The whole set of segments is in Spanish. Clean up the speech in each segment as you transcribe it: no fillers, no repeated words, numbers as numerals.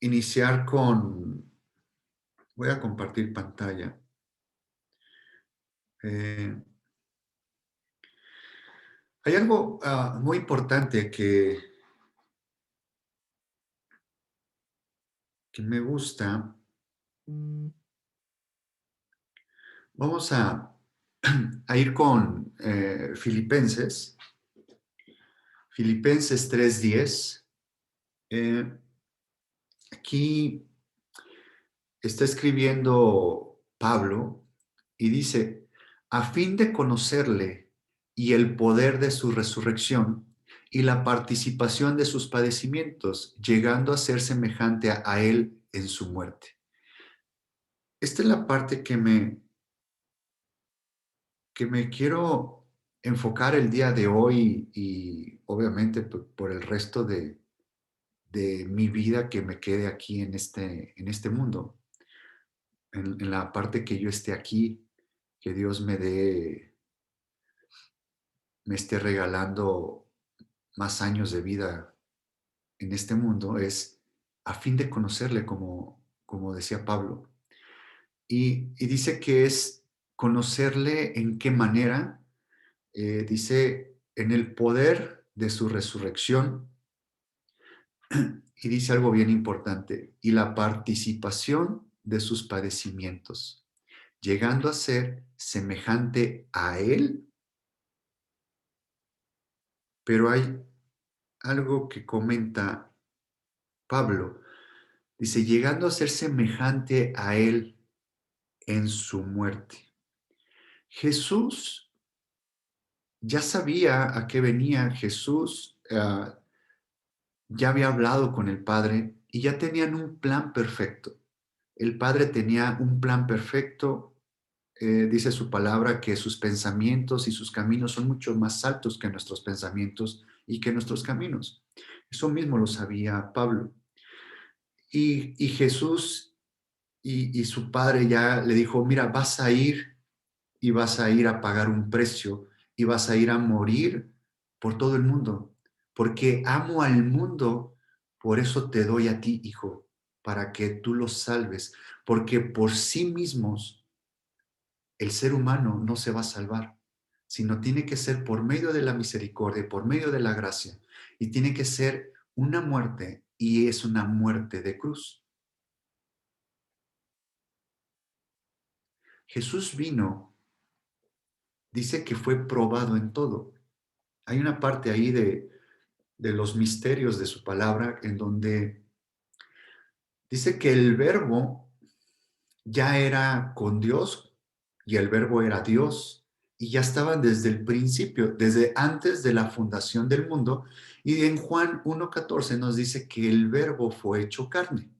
iniciar con, voy a compartir pantalla. Eh, Hay algo muy importante que me gusta. Vamos a ir con Filipenses 3:10. Eh, Aquí está escribiendo Pablo y dice, a fin de conocerle y el poder de su resurrección y la participación de sus padecimientos, llegando a ser semejante a él en su muerte. Esta es la parte que me quiero enfocar el día de hoy y obviamente por el resto de mi vida que me quede aquí en este mundo. En la parte que yo esté aquí, que Dios me esté regalando más años de vida en este mundo, es a fin de conocerle, como decía Pablo. Y dice que es conocerle en qué manera, dice en el poder de su resurrección, y dice algo bien importante, y la participación de sus padecimientos, llegando a ser semejante a él. Pero hay algo que comenta Pablo. Dice, llegando a ser semejante a él en su muerte. Jesús ya sabía a qué venía. Jesús ya había hablado con el Padre y ya tenían un plan perfecto. El Padre tenía un plan perfecto. Dice su palabra que sus pensamientos y sus caminos son mucho más altos que nuestros pensamientos y que nuestros caminos. Eso mismo lo sabía Pablo. Y Jesús y su padre ya le dijo, mira, vas a ir y vas a ir a pagar un precio y vas a ir a morir por todo el mundo, porque amo al mundo, por eso te doy a ti, hijo, para que tú los salves, porque por sí mismos el ser humano no se va a salvar, sino tiene que ser por medio de la misericordia, por medio de la gracia, y tiene que ser una muerte, y es una muerte de cruz. Jesús vino, dice que fue probado en todo. Hay una parte ahí de los misterios de su palabra en donde dice que el verbo ya era con Dios y el verbo era Dios y ya estaban desde el principio, desde antes de la fundación del mundo. Y en Juan 1:14 nos dice que el verbo fue hecho carne.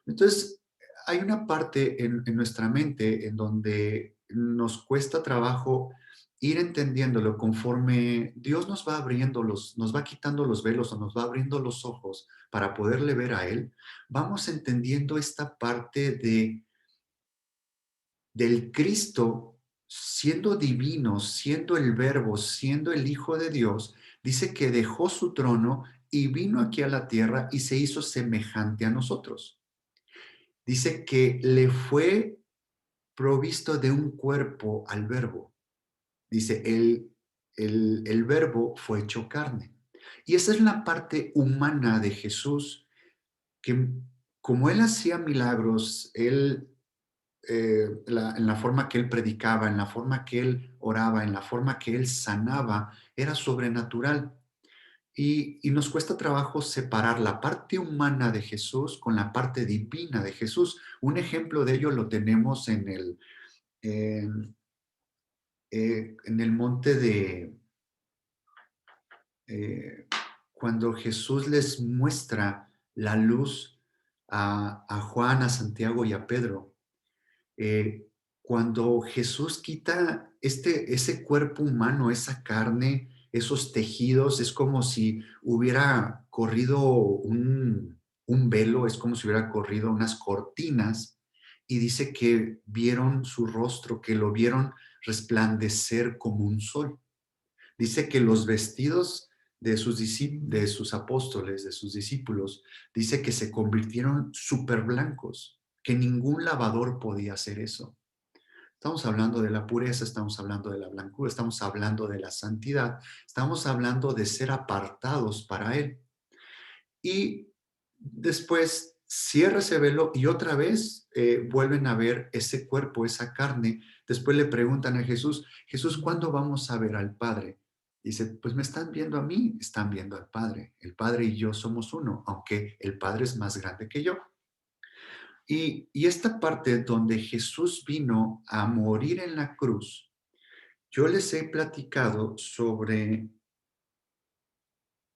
Entonces, hay una parte en nuestra mente en donde nos cuesta trabajo ir entendiéndolo conforme Dios nos va abriendo nos va quitando los velos o nos va abriendo los ojos para poderle ver a Él. Vamos entendiendo esta parte del Cristo siendo divino, siendo el Verbo, siendo el Hijo de Dios. Dice que dejó su trono y vino aquí a la tierra y se hizo semejante a nosotros. Dice que le fue provisto de un cuerpo al verbo. Dice, el verbo fue hecho carne. Y esa es la parte humana de Jesús, que como él hacía milagros, en la forma que él predicaba, en la forma que él oraba, en la forma que él sanaba, era sobrenatural. Y nos cuesta trabajo separar la parte humana de Jesús con la parte divina de Jesús. Un ejemplo de ello lo tenemos en, en el monte eh, cuando Jesús les muestra la luz a Juan, a Santiago y a Pedro. Cuando Jesús quita ese cuerpo humano, esa carne, esos tejidos, es como si hubiera corrido un velo, es como si hubiera corrido unas cortinas, y dice que vieron su rostro, que lo vieron resplandecer como un sol. Dice que los vestidos de sus apóstoles, de sus discípulos, dice que se convirtieron súper blancos, que ningún lavador podía hacer eso. Estamos hablando de la pureza, estamos hablando de la blancura, estamos hablando de la santidad, estamos hablando de ser apartados para Él. Y después cierra ese velo y otra vez vuelven a ver ese cuerpo, esa carne. Después le preguntan a Jesús, Jesús, ¿cuándo vamos a ver al Padre? Dice, pues me están viendo a mí, están viendo al Padre. El Padre y yo somos uno, aunque el Padre es más grande que yo. Y esta parte donde Jesús vino a morir en la cruz, yo les he platicado sobre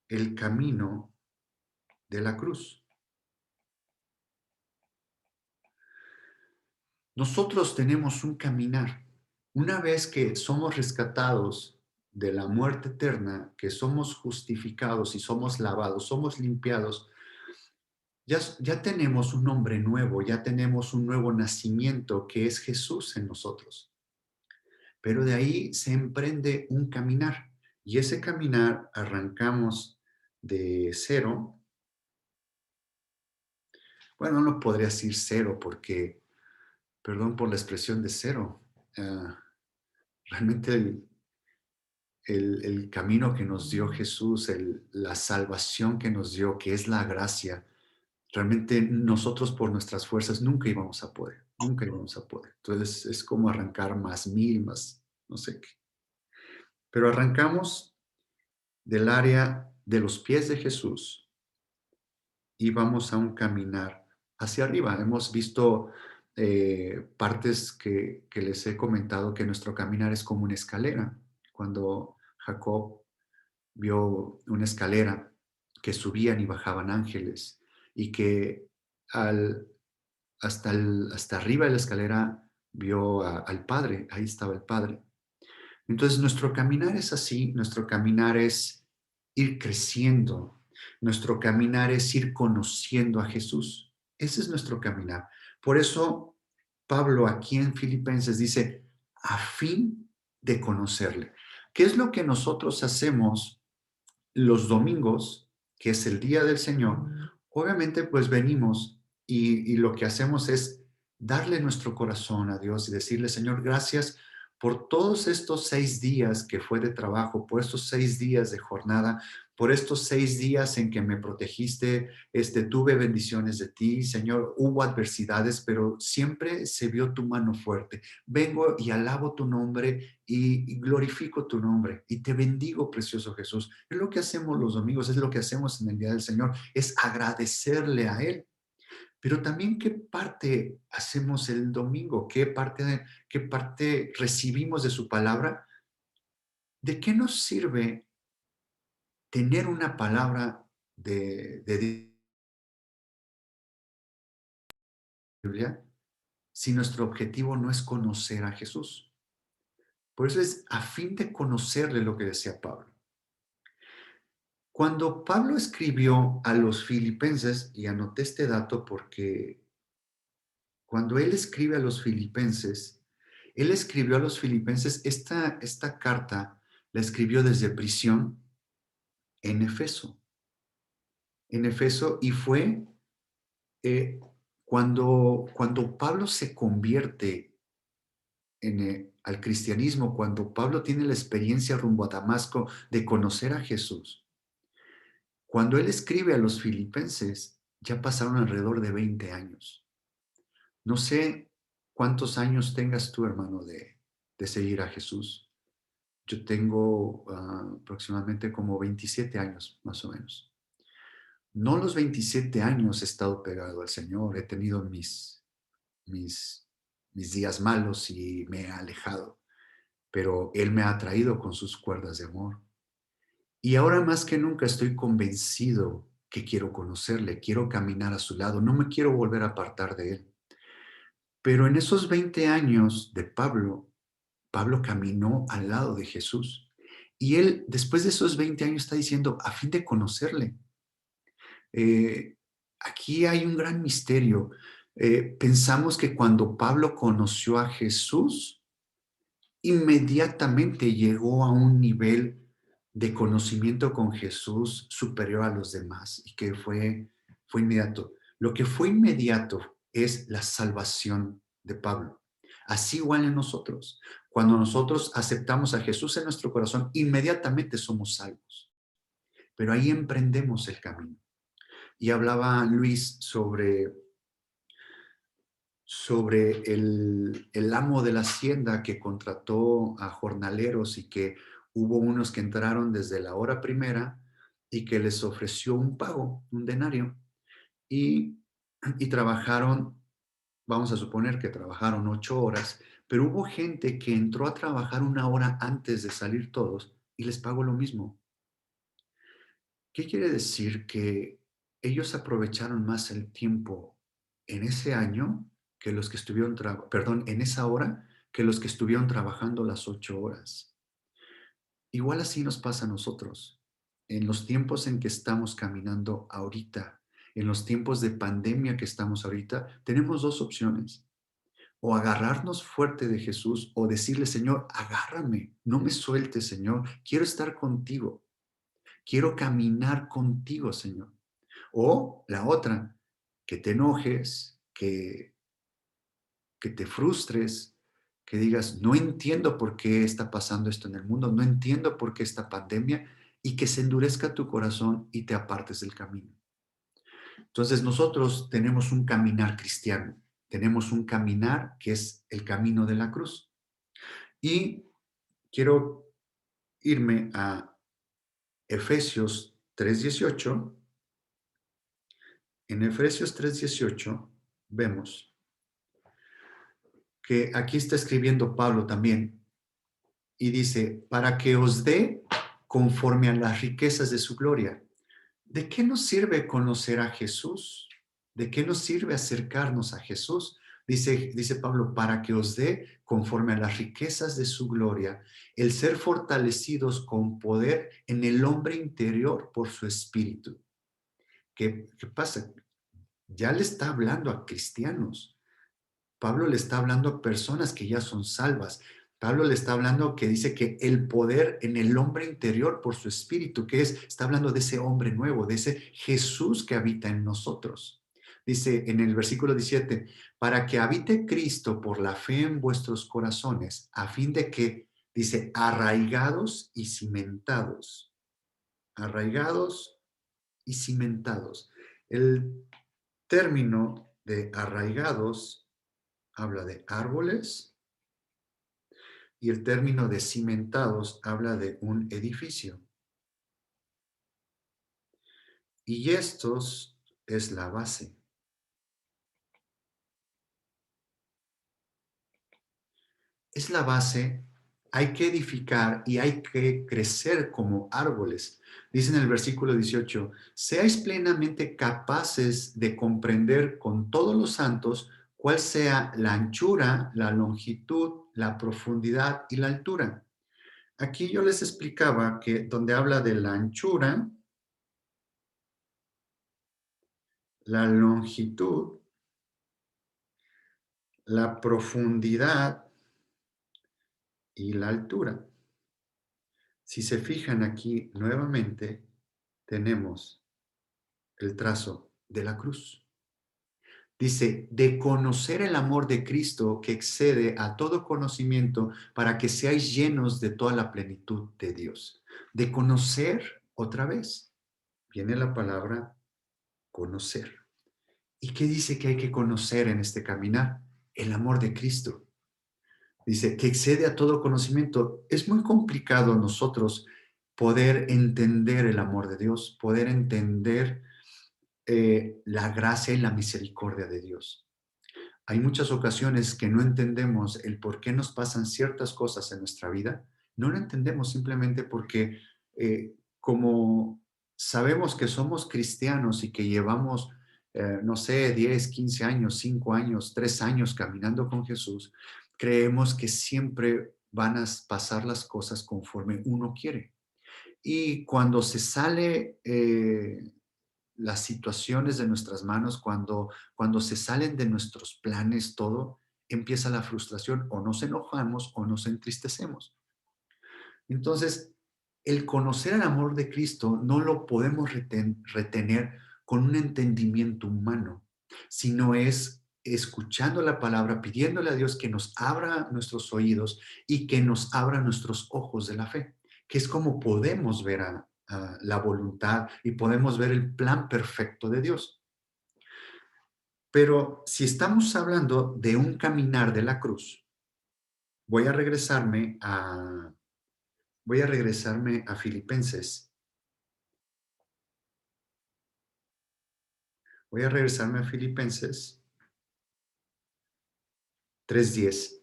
el camino de la cruz. Nosotros tenemos un caminar. Una vez que somos rescatados de la muerte eterna, que somos justificados y somos lavados, somos limpiados, ya tenemos un nombre nuevo, ya tenemos un nuevo nacimiento que es Jesús en nosotros. Pero de ahí se emprende un caminar y ese caminar arrancamos de cero. Bueno, no podría decir cero porque, perdón por la expresión de cero, realmente el camino que nos dio Jesús, la salvación que nos dio, que es la gracia, realmente nosotros por nuestras fuerzas nunca íbamos a poder, nunca íbamos a poder. Entonces es como arrancar más mil, más no sé qué. Pero arrancamos del área de los pies de Jesús y vamos a un caminar hacia arriba. Hemos visto partes que les he comentado que nuestro caminar es como una escalera. Cuando Jacob vio una escalera que subían y bajaban ángeles y que al, hasta arriba de la escalera vio al Padre, ahí estaba el Padre. Entonces nuestro caminar es así, nuestro caminar es ir creciendo, nuestro caminar es ir conociendo a Jesús. Ese es nuestro caminar. Por eso Pablo aquí en Filipenses dice, a fin de conocerle. ¿Qué es lo que nosotros hacemos los domingos, que es el día del Señor? Obviamente pues venimos y lo que hacemos es darle nuestro corazón a Dios y decirle, Señor, gracias por todos estos 6 días que fue de trabajo, por estos 6 días de jornada, por estos 6 días en que me protegiste, tuve bendiciones de ti, Señor, hubo adversidades, pero siempre se vio tu mano fuerte. Vengo y alabo tu nombre y glorifico tu nombre y te bendigo, precioso Jesús. Es lo que hacemos los domingos, es lo que hacemos en el Día del Señor, es agradecerle a Él. Pero también qué parte hacemos el domingo, qué parte recibimos de su palabra. ¿De qué nos sirve tener una palabra de Biblia si nuestro objetivo no es conocer a Jesús? Por eso es a fin de conocerle, lo que decía Pablo. Cuando Pablo escribió a los filipenses, y anoté este dato porque cuando él escribe a los filipenses, él escribió a los filipenses, esta carta la escribió desde prisión en Efeso. En Efeso, y fue cuando Pablo se convierte al cristianismo, cuando Pablo tiene la experiencia rumbo a Damasco de conocer a Jesús. Cuando él escribe a los filipenses, ya pasaron alrededor de 20 años. No sé cuántos años tengas tú, hermano, de seguir a Jesús. Yo tengo aproximadamente como 27 años, más o menos. No los 27 años he estado pegado al Señor, he tenido mis, mis días malos y me he alejado, pero Él me ha atraído con sus cuerdas de amor. Y ahora más que nunca estoy convencido que quiero conocerle, quiero caminar a su lado, no me quiero volver a apartar de Él. Pero en esos 20 años de Pablo, Pablo caminó al lado de Jesús. Y él, después de esos 20 años, está diciendo, a fin de conocerle. Aquí hay un gran misterio. Pensamos que cuando Pablo conoció a Jesús, inmediatamente llegó a un nivel de conocimiento con Jesús superior a los demás y que fue inmediato. Lo que fue inmediato es la salvación de Pablo. Así igual en nosotros. Cuando nosotros aceptamos a Jesús en nuestro corazón, inmediatamente somos salvos. Pero ahí emprendemos el camino. Y hablaba Luis sobre el amo de la hacienda que contrató a jornaleros y que hubo unos que entraron desde la hora primera y que les ofreció un pago, un denario, y, y trabajaron, vamos a suponer que trabajaron 8 horas, pero hubo gente que entró a trabajar 1 hora antes de salir todos y les pagó lo mismo. ¿Qué quiere decir? Que ellos aprovecharon más el tiempo en ese año que los que estuvieron, perdón, en esa hora que los que estuvieron trabajando las 8 horas. Igual así nos pasa a nosotros. En los tiempos en que estamos caminando ahorita, en los tiempos de pandemia que estamos ahorita, tenemos dos opciones. O agarrarnos fuerte de Jesús o decirle, Señor, agárrame, no me sueltes, Señor, quiero estar contigo, quiero caminar contigo, Señor. O la otra, que te enojes, que te frustres, que digas, no entiendo por qué está pasando esto en el mundo, no entiendo por qué esta pandemia, y que se endurezca tu corazón y te apartes del camino. Entonces nosotros tenemos un caminar cristiano, tenemos un caminar que es el camino de la cruz. Y quiero irme a Efesios 3:18. En Efesios 3:18 vemos que aquí está escribiendo Pablo también y dice, para que os dé conforme a las riquezas de su gloria. ¿De qué nos sirve conocer a Jesús? ¿De qué nos sirve acercarnos a Jesús? Dice Pablo, para que os dé conforme a las riquezas de su gloria, el ser fortalecidos con poder en el hombre interior por su espíritu. ¿Qué pasa? Ya le está hablando a cristianos. Pablo le está hablando a personas que ya son salvas. Pablo le está hablando que dice que el poder en el hombre interior por su espíritu, que está hablando de ese hombre nuevo, de ese Jesús que habita en nosotros. Dice en el versículo 17, para que habite Cristo por la fe en vuestros corazones, a fin de que, dice, arraigados y cimentados. Arraigados y cimentados. El término de arraigados habla de árboles y el término de cimentados habla de un edificio. Y estos es la base. Es la base, hay que edificar y hay que crecer como árboles. Dice en el versículo 18, seáis plenamente capaces de comprender con todos los santos cuál sea la anchura, la longitud, la profundidad y la altura. Aquí yo les explicaba que donde habla de la anchura, la longitud, la profundidad y la altura. Si se fijan aquí nuevamente, tenemos el trazo de la cruz. Dice, de conocer el amor de Cristo que excede a todo conocimiento para que seáis llenos de toda la plenitud de Dios. De conocer otra vez. Viene la palabra conocer. ¿Y qué dice que hay que conocer en este caminar? El amor de Cristo. Dice que excede a todo conocimiento. Es muy complicado nosotros poder entender el amor de Dios, poder entender la gracia y la misericordia de Dios. Hay muchas ocasiones que no entendemos el por qué nos pasan ciertas cosas en nuestra vida. No lo entendemos simplemente porque como sabemos que somos cristianos y que llevamos, no sé, 10, 15 años, 5 años, 3 años caminando con Jesús, creemos que siempre van a pasar las cosas conforme uno quiere. Y cuando se sale las situaciones de nuestras manos, cuando se salen de nuestros planes, todo, empieza la frustración, o nos enojamos o nos entristecemos. Entonces, El conocer el amor de Cristo no lo podemos retener con un entendimiento humano, sino es escuchando la palabra, pidiéndole a Dios que nos abra nuestros oídos y que nos abra nuestros ojos de la fe, que es como podemos ver a la voluntad y podemos ver el plan perfecto de Dios. Pero si estamos hablando de un caminar de la cruz, voy a regresarme a, voy a regresarme a Filipenses. Voy a regresarme a Filipenses 3:10,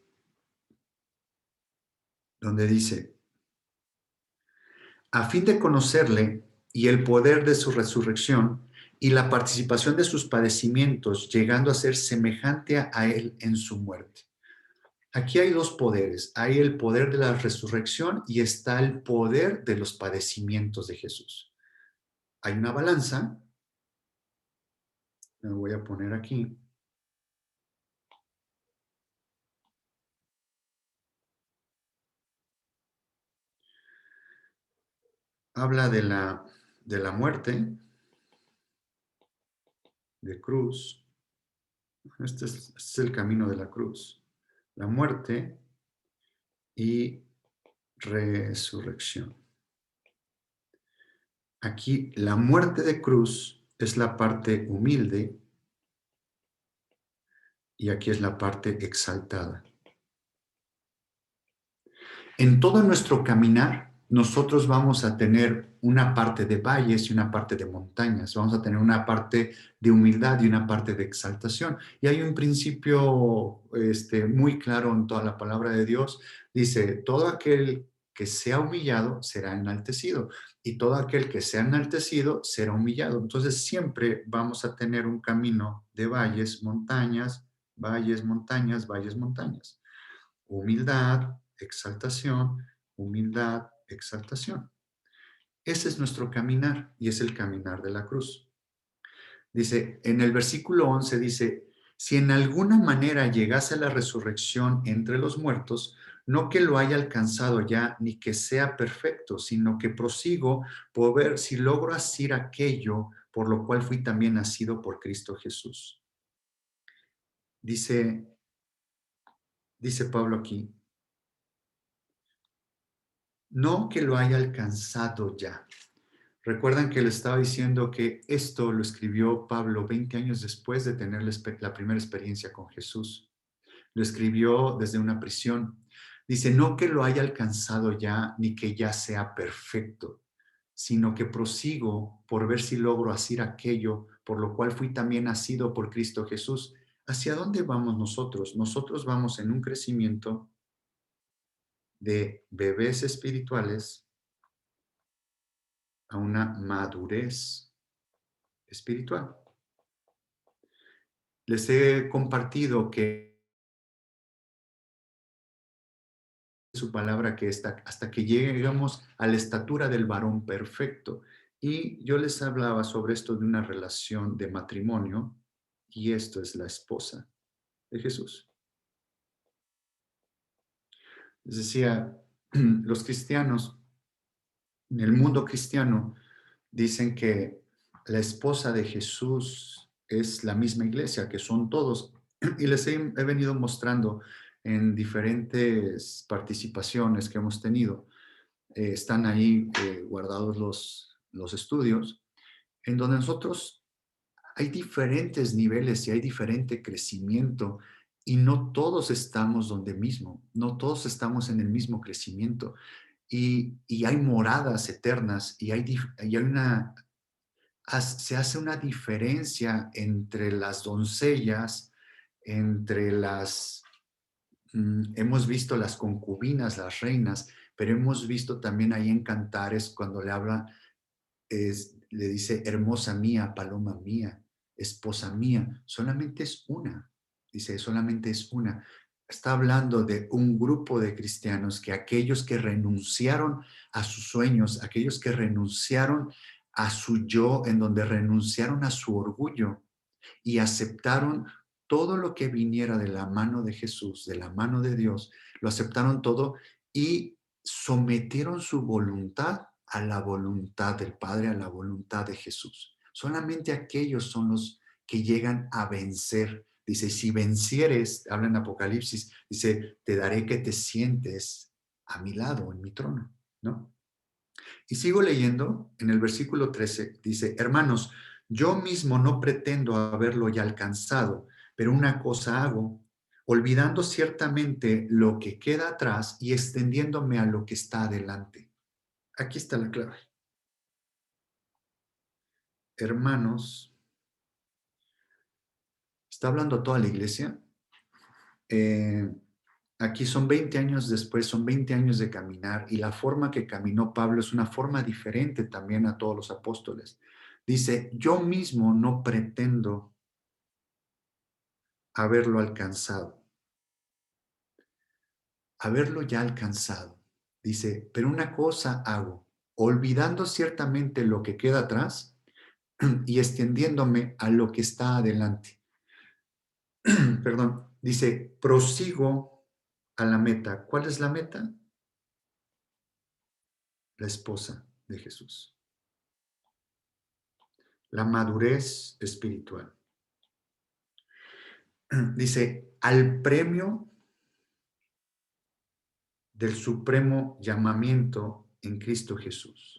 donde dice, a fin de conocerle y el poder de su resurrección y la participación de sus padecimientos, llegando a ser semejante a él en su muerte. Aquí hay dos poderes. Hay el poder de la resurrección y está el poder de los padecimientos de Jesús. Hay una balanza, me voy a poner aquí. Habla de la muerte, de cruz. Este es el camino de la cruz. La muerte y resurrección. Aquí la muerte de cruz es la parte humilde y aquí es la parte exaltada. En todo nuestro caminar, nosotros vamos a tener una parte de valles y una parte de montañas. Vamos a tener una parte de humildad y una parte de exaltación. Y hay un principio muy claro en toda la palabra de Dios. Dice, todo aquel que sea humillado será enaltecido y todo aquel que sea enaltecido será humillado. Entonces siempre vamos a tener un camino de valles, montañas, valles, montañas, valles, montañas. Humildad, exaltación, humildad, exaltación. Ese es nuestro caminar y es el caminar de la cruz. Dice, en el versículo 11 dice, si en alguna manera llegase la resurrección entre los muertos, no que lo haya alcanzado ya, ni que sea perfecto, sino que prosigo por ver si logro asir aquello por lo cual fui también nacido por Cristo Jesús. Dice, dice Pablo aquí, no que lo haya alcanzado ya. Recuerdan que le estaba diciendo que esto lo escribió Pablo 20 años después de tener la primera experiencia con Jesús. Lo escribió desde una prisión. Dice, no que lo haya alcanzado ya, ni que ya sea perfecto, sino que prosigo por ver si logro hacer aquello por lo cual fui también nacido por Cristo Jesús. ¿Hacia dónde vamos nosotros? Nosotros vamos en un crecimiento de bebés espirituales a una madurez espiritual. Les he compartido que su palabra que está hasta que lleguemos a la estatura del varón perfecto. Y yo les hablaba sobre esto de una relación de matrimonio y esto es la esposa de Jesús. Les decía, los cristianos, en el mundo cristiano, dicen que la esposa de Jesús es la misma iglesia, que son todos. Y les he venido mostrando en diferentes participaciones que hemos tenido. Están ahí guardados los estudios, en donde nosotros hay diferentes niveles y hay diferente crecimiento y no todos estamos donde mismo, no todos estamos en el mismo crecimiento y hay moradas eternas y y hay se hace una diferencia entre las doncellas, entre hemos visto las concubinas, las reinas, pero hemos visto también ahí en Cantares cuando le habla, le dice, hermosa mía, paloma mía, esposa mía, solamente es una, dice, solamente es una. Está hablando de un grupo de cristianos que aquellos que renunciaron a sus sueños, aquellos que renunciaron a su yo, en donde renunciaron a su orgullo y aceptaron todo lo que viniera de la mano de Jesús, de la mano de Dios, lo aceptaron todo y sometieron su voluntad a la voluntad del Padre, a la voluntad de Jesús. Solamente aquellos son los que llegan a vencer. Dice, si vencieres, habla en Apocalipsis, dice, te daré que te sientes a mi lado, en mi trono, ¿no? Y sigo leyendo en el versículo 13, dice, hermanos, yo mismo no pretendo haberlo ya alcanzado, pero una cosa hago, olvidando ciertamente lo que queda atrás y extendiéndome a lo que está adelante. Aquí está la clave. Hermanos, está hablando a toda la iglesia. Eh, Aquí son 20 años después, son 20 años de caminar y la forma que caminó Pablo es una forma diferente también a todos los apóstoles. Dice, yo mismo no pretendo haberlo alcanzado, haberlo ya alcanzado. Dice, pero una cosa hago, olvidando ciertamente lo que queda atrás y extendiéndome a lo que está adelante. Perdón, dice, prosigo a la meta. ¿Cuál es la meta? La esposa de Jesús. La madurez espiritual. Dice, al premio del supremo llamamiento en Cristo Jesús.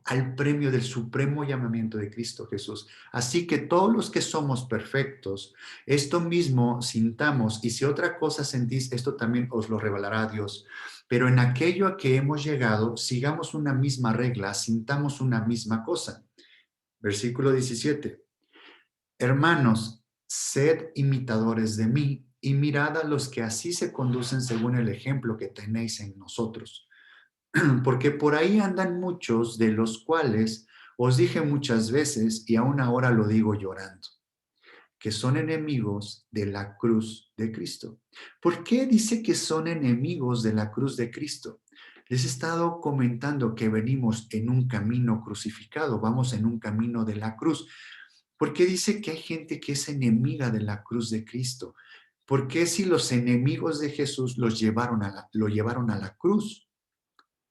Al premio del supremo llamamiento de Cristo Jesús. Así que todos los que somos perfectos, esto mismo sintamos, y si otra cosa sentís, esto también os lo revelará Dios. Pero en aquello a que hemos llegado, sigamos una misma regla, sintamos una misma cosa. Versículo 17. Hermanos, sed imitadores de mí y mirad a los que así se conducen según el ejemplo que tenéis en nosotros. Porque por ahí andan muchos de los cuales os dije muchas veces y aún ahora lo digo llorando, que son enemigos de la cruz de Cristo. ¿Por qué dice que son enemigos de la cruz de Cristo? Les he estado comentando que venimos en un camino crucificado, vamos en un camino de la cruz. ¿Por qué dice que hay gente que es enemiga de la cruz de Cristo? ¿Por qué si los enemigos de Jesús lo llevaron a la cruz?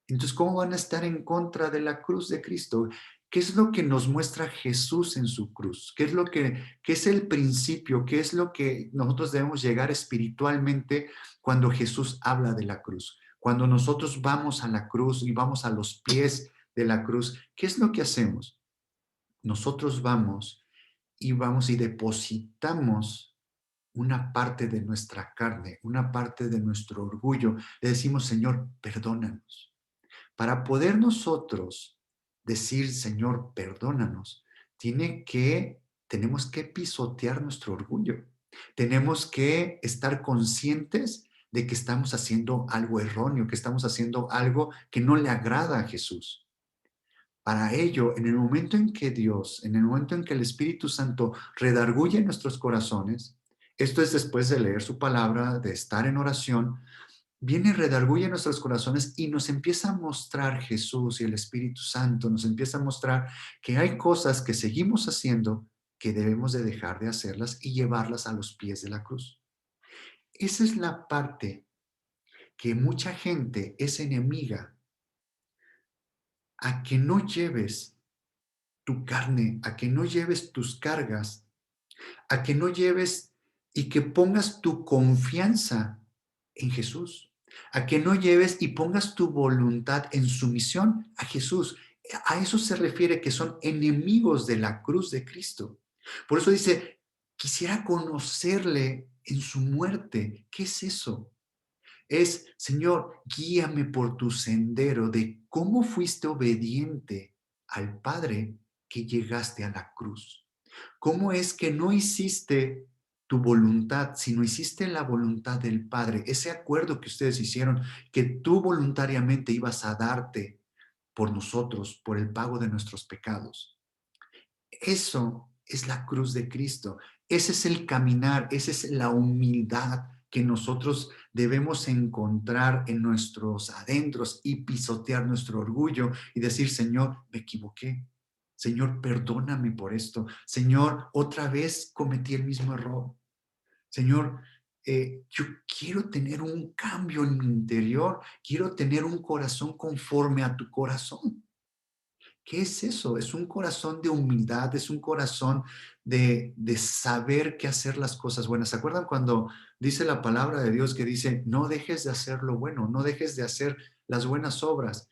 Entonces, ¿cómo van a estar en contra de la cruz de Cristo? ¿Qué es lo que nos muestra Jesús en su cruz? ¿Qué es el principio? ¿Qué es lo que nosotros debemos llegar espiritualmente cuando Jesús habla de la cruz? Cuando nosotros vamos a la cruz y vamos a los pies de la cruz, ¿qué es lo que hacemos? Nosotros vamos y depositamos una parte de nuestra carne, una parte de nuestro orgullo. Le decimos, Señor, perdónanos. Para poder nosotros decir, Señor, perdónanos, tenemos que pisotear nuestro orgullo. Tenemos que estar conscientes de que estamos haciendo algo erróneo, que estamos haciendo algo que no le agrada a Jesús. Para ello, en el momento en que Dios, en el momento en que el Espíritu Santo redarguye nuestros corazones, esto es después de leer su palabra, de estar en oración, viene y redarguye nuestros corazones y nos empieza a mostrar Jesús y el Espíritu Santo, nos empieza a mostrar que hay cosas que seguimos haciendo que debemos de dejar de hacerlas y llevarlas a los pies de la cruz. Esa es la parte que mucha gente es enemiga a que no lleves tu carne, a que no lleves tus cargas, a que no lleves y que pongas tu confianza en Jesús, a que no lleves y pongas tu voluntad en sumisión a Jesús. A eso se refiere que son enemigos de la cruz de Cristo. Por eso dice, quisiera conocerle en su muerte. ¿Qué es eso? Es, Señor, guíame por tu sendero de cómo fuiste obediente al Padre que llegaste a la cruz. ¿Cómo es que no hiciste tu voluntad, sino hiciste la voluntad del Padre? Ese acuerdo que ustedes hicieron, que tú voluntariamente ibas a darte por nosotros, por el pago de nuestros pecados. Eso es la cruz de Cristo. Ese es el caminar, esa es la humildad que nosotros debemos encontrar en nuestros adentros y pisotear nuestro orgullo y decir, Señor, me equivoqué. Señor, perdóname por esto. Señor, otra vez cometí el mismo error. Señor, yo quiero tener un cambio en mi interior, quiero tener un corazón conforme a tu corazón. ¿Qué es eso? Es un corazón de humildad, es un corazón de saber qué hacer las cosas buenas. ¿Se acuerdan cuando dice la palabra de Dios que dice, no dejes de hacer lo bueno, no dejes de hacer las buenas obras?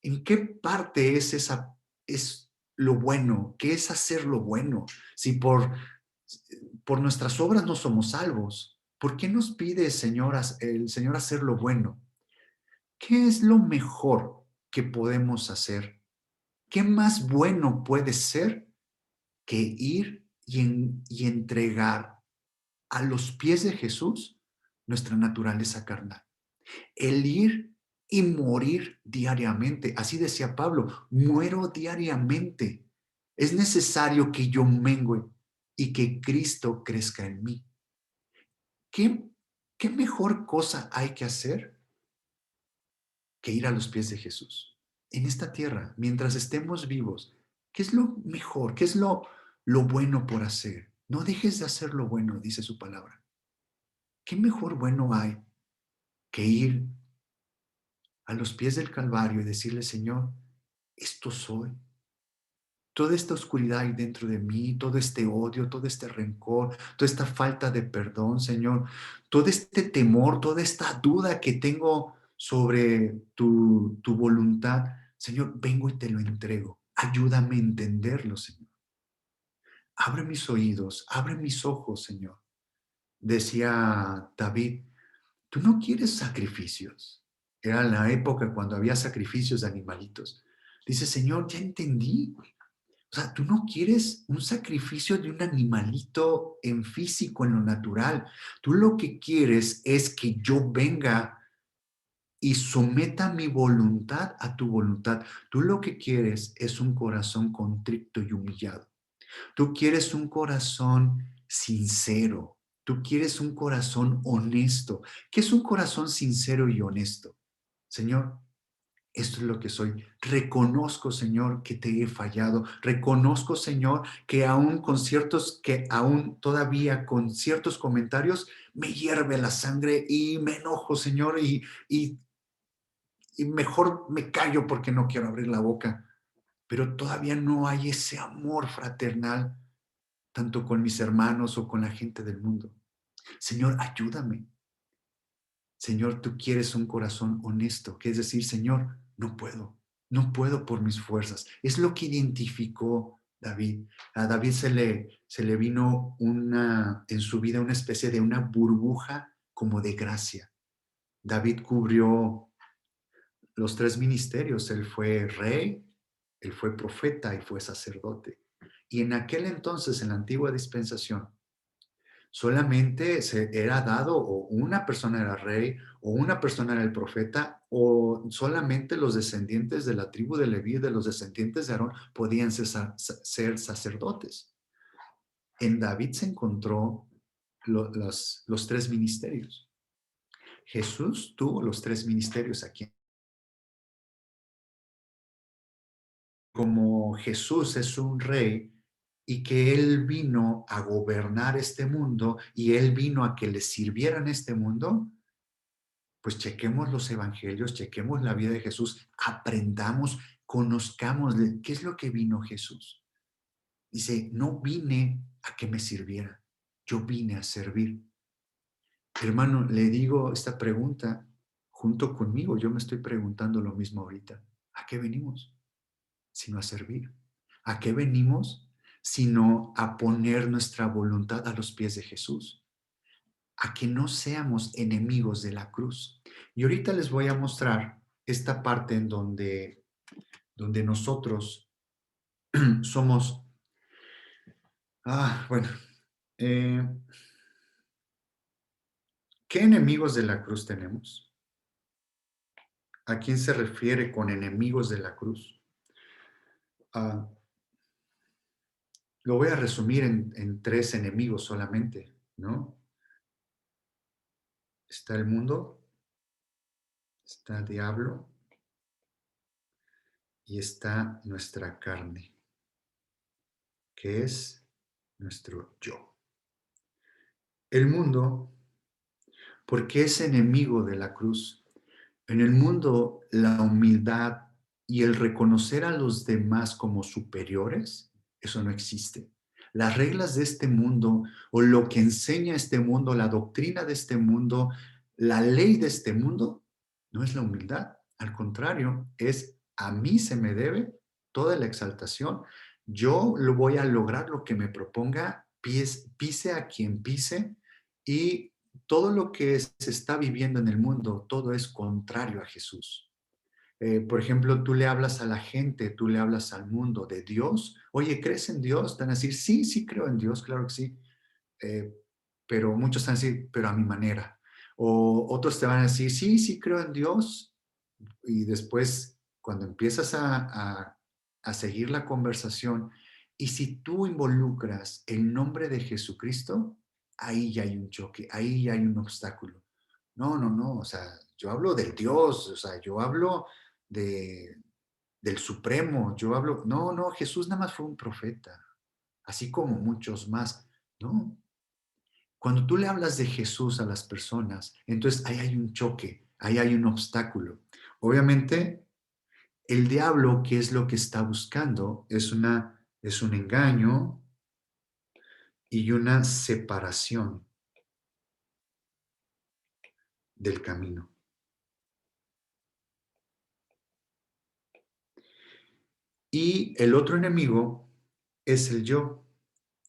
¿En qué parte es lo bueno? ¿Qué es hacer lo bueno? Si por nuestras obras no somos salvos, ¿por qué nos pide el Señor hacer lo bueno? ¿Qué es lo mejor que podemos hacer? ¿Qué más bueno puede ser que ir y entregar a los pies de Jesús nuestra naturaleza carnal? El ir y morir diariamente. Así decía Pablo, muero diariamente. Es necesario que yo mengüe y que Cristo crezca en mí. ¿Qué, qué mejor cosa hay que hacer que ir a los pies de Jesús? En esta tierra, mientras estemos vivos, ¿qué es lo mejor? ¿Qué es lo bueno por hacer? No dejes de hacer lo bueno, dice su palabra. ¿Qué mejor bueno hay que ir a los pies del Calvario y decirle, Señor, esto soy? Toda esta oscuridad hay dentro de mí, todo este odio, todo este rencor, toda esta falta de perdón, Señor, todo este temor, toda esta duda que tengo sobre tu voluntad, Señor, vengo y te lo entrego. Ayúdame a entenderlo, Señor. Abre mis oídos, abre mis ojos, Señor. Decía David, tú no quieres sacrificios. Era la época cuando había sacrificios de animalitos. Dice, Señor, ya entendí. O sea, tú no quieres un sacrificio de un animalito en físico, en lo natural. Tú lo que quieres es que yo venga y someta mi voluntad a tu voluntad. Tú lo que quieres es un corazón contrito y humillado. Tú quieres un corazón sincero. Tú quieres un corazón honesto. ¿Qué es un corazón sincero y honesto? Señor, esto es lo que soy. Reconozco, Señor, que te he fallado. Reconozco, Señor, que aún todavía con ciertos comentarios me hierve la sangre y me enojo, Señor, y mejor me callo porque no quiero abrir la boca. Pero todavía no hay ese amor fraternal, tanto con mis hermanos o con la gente del mundo. Señor, ayúdame. Señor, tú quieres un corazón honesto, que es decir, Señor, no puedo por mis fuerzas. Es lo que identificó David. A David se le vino en su vida una especie de una burbuja como de gracia. David cubrió los tres ministerios. Él fue rey, él fue profeta y fue sacerdote. Y en aquel entonces, en la antigua dispensación, solamente se era dado o una persona era rey o una persona era el profeta o solamente los descendientes de la tribu de Leví, de los descendientes de Aarón, podían ser sacerdotes. En David se encontró los tres ministerios. Jesús tuvo los tres ministerios aquí. Como Jesús es un rey y que Él vino a gobernar este mundo y Él vino a que le sirvieran este mundo, pues chequemos los evangelios, chequemos la vida de Jesús, aprendamos, conozcamos qué es lo que vino Jesús. Dice, no vine a que me sirviera, yo vine a servir. Hermano, le digo esta pregunta junto conmigo, yo me estoy preguntando lo mismo ahorita. ¿A qué venimos? Sino a servir. ¿A qué venimos? Sino a poner nuestra voluntad a los pies de Jesús, a que no seamos enemigos de la cruz. Y ahorita les voy a mostrar esta parte en donde nosotros somos, bueno, eh, ¿qué enemigos de la cruz tenemos? ¿A quién se refiere con enemigos de la cruz? Ah, lo voy a resumir en tres enemigos solamente, ¿no? Está el mundo, está el diablo y está nuestra carne, que es nuestro yo. El mundo porque es enemigo de la cruz. En el mundo, la humildad y el reconocer a los demás como superiores, eso no existe. Las reglas de este mundo o lo que enseña este mundo, la doctrina de este mundo, la ley de este mundo, no es la humildad. Al contrario, es a mí se me debe toda la exaltación. Yo lo voy a lograr lo que me proponga, pise a quien pise, y todo lo que se está viviendo en el mundo, todo es contrario a Jesús. Por ejemplo, tú le hablas a la gente, tú le hablas al mundo de Dios. Oye, ¿crees en Dios? Te van a decir, sí, sí creo en Dios, claro que sí. Eh, pero muchos van a decir, pero a mi manera. O otros te van a decir, sí, sí creo en Dios. Y después, cuando empiezas a seguir la conversación, y si tú involucras el nombre de Jesucristo, ahí ya hay un choque, ahí ya hay un obstáculo. No, no, no, o sea, yo hablo del Dios, o sea, yo hablo de, del Supremo, yo hablo, no, no, Jesús nada más fue un profeta, así como muchos más. No, cuando tú le hablas de Jesús a las personas, entonces ahí hay un choque, ahí hay un obstáculo. Obviamente, el diablo, ¿qué es lo que está buscando? Es un engaño y una separación del camino. Y el otro enemigo es el yo.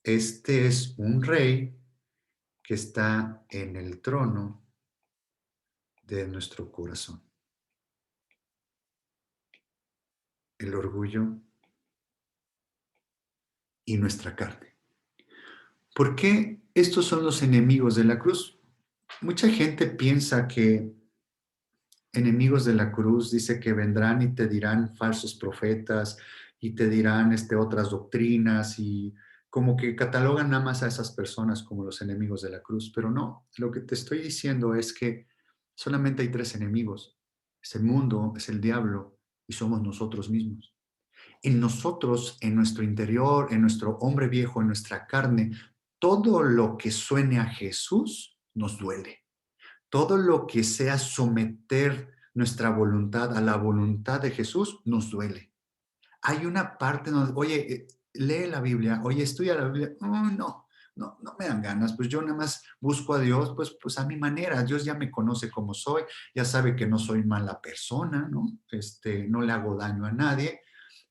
Este es un rey que está en el trono de nuestro corazón. El orgullo y nuestra carne. ¿Por qué estos son los enemigos de la cruz? Mucha gente piensa que enemigos de la cruz dice que vendrán y te dirán falsos profetas y te dirán otras doctrinas, y como que catalogan nada más a esas personas como los enemigos de la cruz, pero no, lo que te estoy diciendo es que solamente hay tres enemigos: es el mundo, es el diablo y somos nosotros mismos. En nosotros, en nuestro interior, en nuestro hombre viejo, en nuestra carne, todo lo que suene a Jesús nos duele. Todo lo que sea someter nuestra voluntad a la voluntad de Jesús nos duele. Hay una parte donde, oye, lee la Biblia, oye, estudia la Biblia. Oh, no, no, no me dan ganas. Pues yo nada más busco a Dios, pues a mi manera. Dios ya me conoce como soy, ya sabe que no soy mala persona, ¿no? No le hago daño a nadie,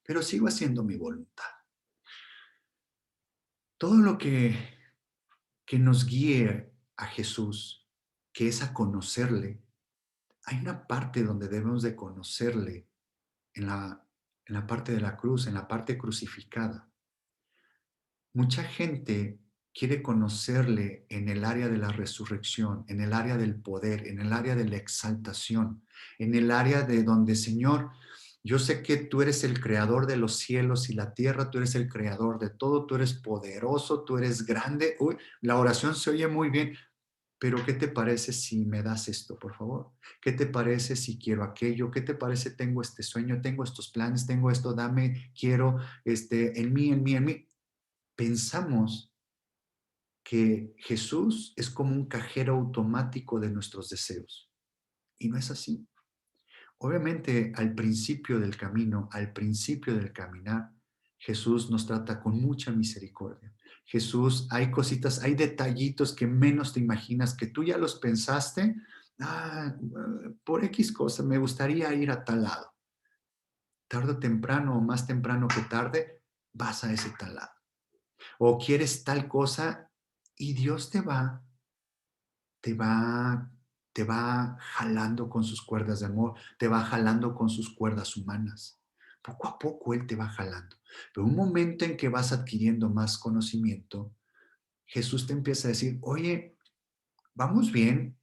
pero sigo haciendo mi voluntad. Todo lo que nos guíe a Jesús, que es a conocerle, hay una parte donde debemos de conocerle en en la parte de la cruz, en la parte crucificada. Mucha gente quiere conocerle en el área de la resurrección, en el área del poder, en el área de la exaltación, en el área de donde, Señor, yo sé que tú eres el creador de los cielos y la tierra, tú eres el creador de todo, tú eres poderoso, tú eres grande. Uy, la oración se oye muy bien, pero ¿qué te parece si me das esto, por favor? ¿Qué te parece si quiero aquello? ¿Qué te parece tengo este sueño, tengo estos planes, tengo esto, dame, quiero, en mí, en mí, en mí? Pensamos que Jesús es como un cajero automático de nuestros deseos, y no es así. Obviamente, al principio del camino, al principio del caminar, Jesús nos trata con mucha misericordia. Jesús, hay cositas, hay detallitos que menos te imaginas, que tú ya los pensaste. Ah, por X cosa, me gustaría ir a tal lado. Tarde o temprano, o más temprano que tarde, vas a ese tal lado. O quieres tal cosa y Dios te va, te va jalando con sus cuerdas de amor, te va jalando con sus cuerdas humanas. Poco a poco Él te va jalando. Pero un momento en que vas adquiriendo más conocimiento, Jesús te empieza a decir, oye, vamos bien,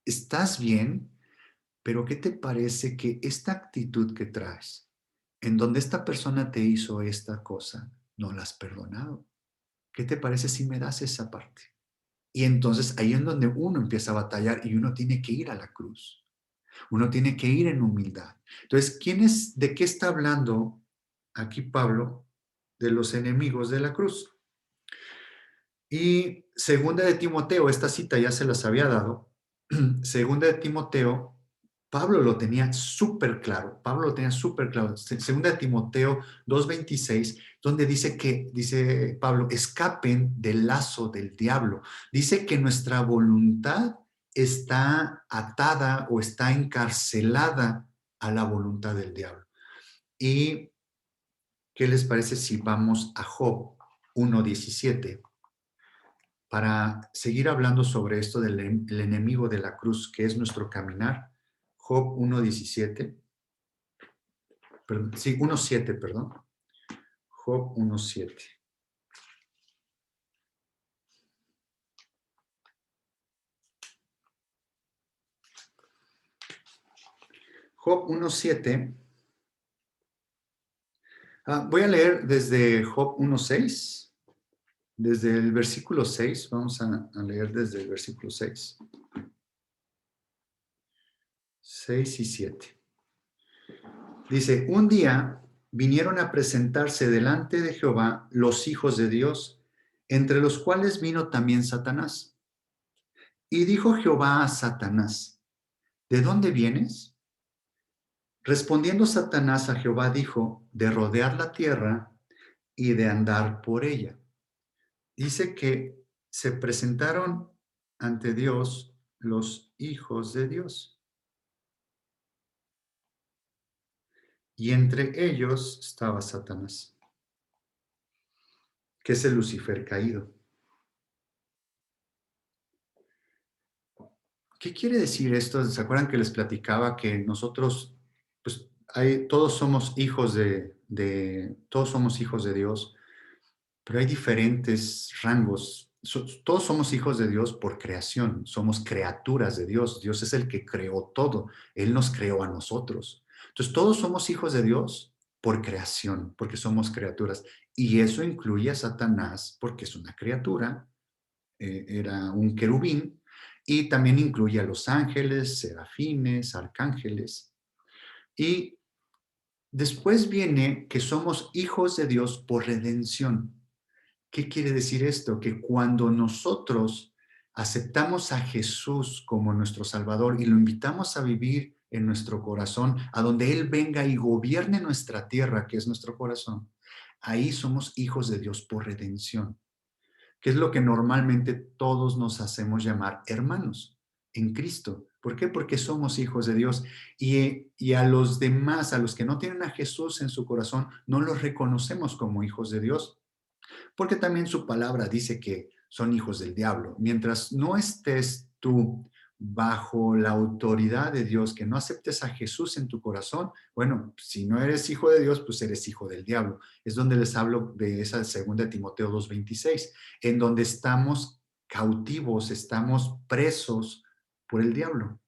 estás bien, pero ¿qué te parece que esta actitud que traes, en donde esta persona te hizo esta cosa, no la has perdonado? ¿Qué te parece si me das esa parte? Y entonces ahí es donde uno empieza a batallar y uno tiene que ir a la cruz. Uno tiene que ir en humildad. Entonces, ¿de qué está hablando aquí Pablo? De los enemigos de la cruz. Y segunda de Timoteo, esta cita ya se las había dado, Segunda de Timoteo, Pablo lo tenía súper claro. Pablo lo tenía súper claro. Segunda de Timoteo 2:26, donde dice Pablo, escapen del lazo del diablo. Dice que nuestra voluntad está atada o está encarcelada a la voluntad del diablo. ¿Y qué les parece si vamos a Job 1:17? Para seguir hablando sobre esto del el enemigo de la cruz, que es nuestro caminar. Job 1:17, sí, 1:7, perdón. Job 1:7. Job 1:7. Voy a leer desde Job 1:6, desde el versículo 6. Vamos a leer desde el versículo 6. 6 y 7. Dice, un día vinieron a presentarse delante de Jehová los hijos de Dios, entre los cuales vino también Satanás. Y dijo Jehová a Satanás, ¿de dónde vienes? Respondiendo Satanás a Jehová dijo, de rodear la tierra y de andar por ella. Dice que se presentaron ante Dios los hijos de Dios. Y entre ellos estaba Satanás, que es el Lucifer caído. ¿Qué quiere decir esto? ¿Se acuerdan que les platicaba que nosotros, pues, todos somos hijos todos somos hijos de Dios, pero hay diferentes rangos. Todos somos hijos de Dios por creación, somos criaturas de Dios. Dios es el que creó todo, Él nos creó a nosotros. Entonces, todos somos hijos de Dios por creación, porque somos criaturas. Y eso incluye a Satanás, porque es una criatura, era un querubín, y también incluye a los ángeles, serafines, arcángeles. Y después viene que somos hijos de Dios por redención. ¿Qué quiere decir esto? Que cuando nosotros aceptamos a Jesús como nuestro Salvador y lo invitamos a vivir en nuestro corazón, a donde Él venga y gobierne nuestra tierra, que es nuestro corazón, ahí somos hijos de Dios por redención, que es lo que normalmente todos nos hacemos llamar hermanos en Cristo. ¿Por qué? Porque somos hijos de Dios y a los demás, a los que no tienen a Jesús en su corazón, no los reconocemos como hijos de Dios, porque también su palabra dice que son hijos del diablo. Mientras no estés tú bajo la autoridad de Dios, que no aceptes a Jesús en tu corazón, bueno, si no eres hijo de Dios, pues eres hijo del diablo. Es donde les hablo de esa segunda Timoteo 2:26, en donde estamos cautivos, estamos presos por el diablo.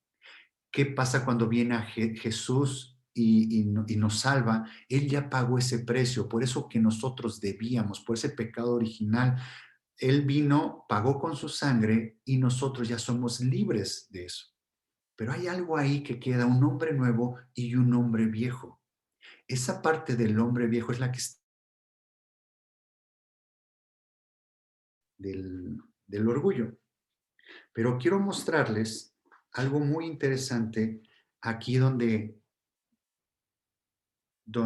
¿Qué pasa cuando viene a Jesús y nos salva? Él ya pagó ese precio, por eso que nosotros debíamos, por ese pecado original. Él vino, pagó con su sangre y nosotros ya somos libres de eso. Pero hay algo ahí que queda, un hombre nuevo y un hombre viejo. Esa parte del hombre viejo es la que está del orgullo. Pero quiero mostrarles algo muy interesante aquí donde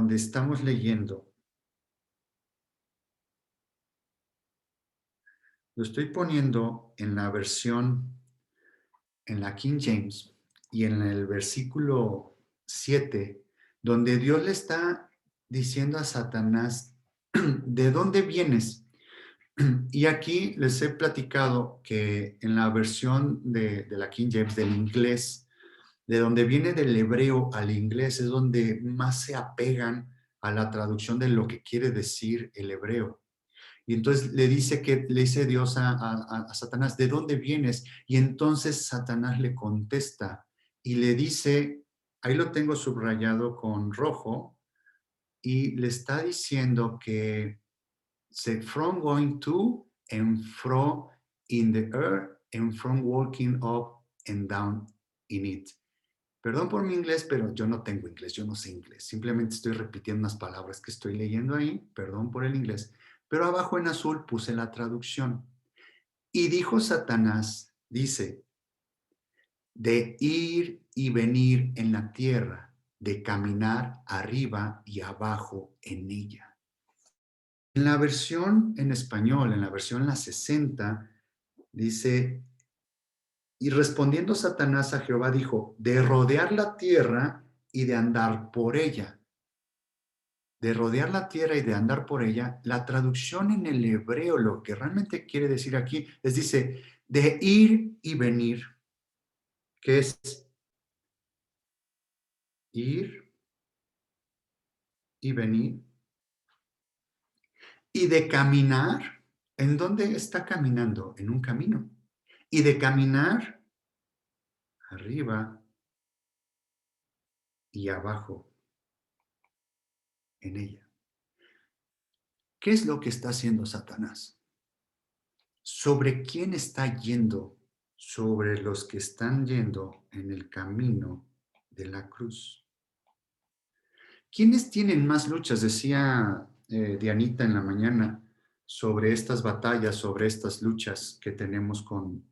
estamos leyendo. Lo estoy poniendo en la versión, en la King James, y en el versículo 7, donde Dios le está diciendo a Satanás, ¿de dónde vienes? Y aquí les he platicado que en la versión de la King James, del inglés, de donde viene del hebreo al inglés, es donde más se apegan a la traducción de lo que quiere decir el hebreo. Y entonces le dice Dios a Satanás, ¿de dónde vienes? Y entonces Satanás le contesta y le dice, ahí lo tengo subrayado con rojo, y le está diciendo que from going to and from in the earth and from walking up and down in it. Perdón por mi inglés, pero yo no tengo inglés, yo no sé inglés. Simplemente estoy repitiendo unas palabras que estoy leyendo ahí, perdón por el inglés. Pero abajo en azul puse la traducción. Y dijo Satanás, dice, de ir y venir en la tierra, de caminar arriba y abajo en ella. En la versión en español, en la versión la 60, dice, y respondiendo Satanás a Jehová dijo, de rodear la tierra y de andar por ella. De rodear la tierra y de andar por ella, la traducción en el hebreo, lo que realmente quiere decir aquí, es dice, de ir y venir, que es ir y venir, y de caminar. ¿En dónde está caminando? En un camino. Y de caminar arriba y abajo en ella. ¿Qué es lo que está haciendo Satanás? ¿Sobre quién está yendo? Sobre los que están yendo en el camino de la cruz. ¿Quiénes tienen más luchas? Decía Dianita en la mañana sobre estas batallas, sobre estas luchas que tenemos con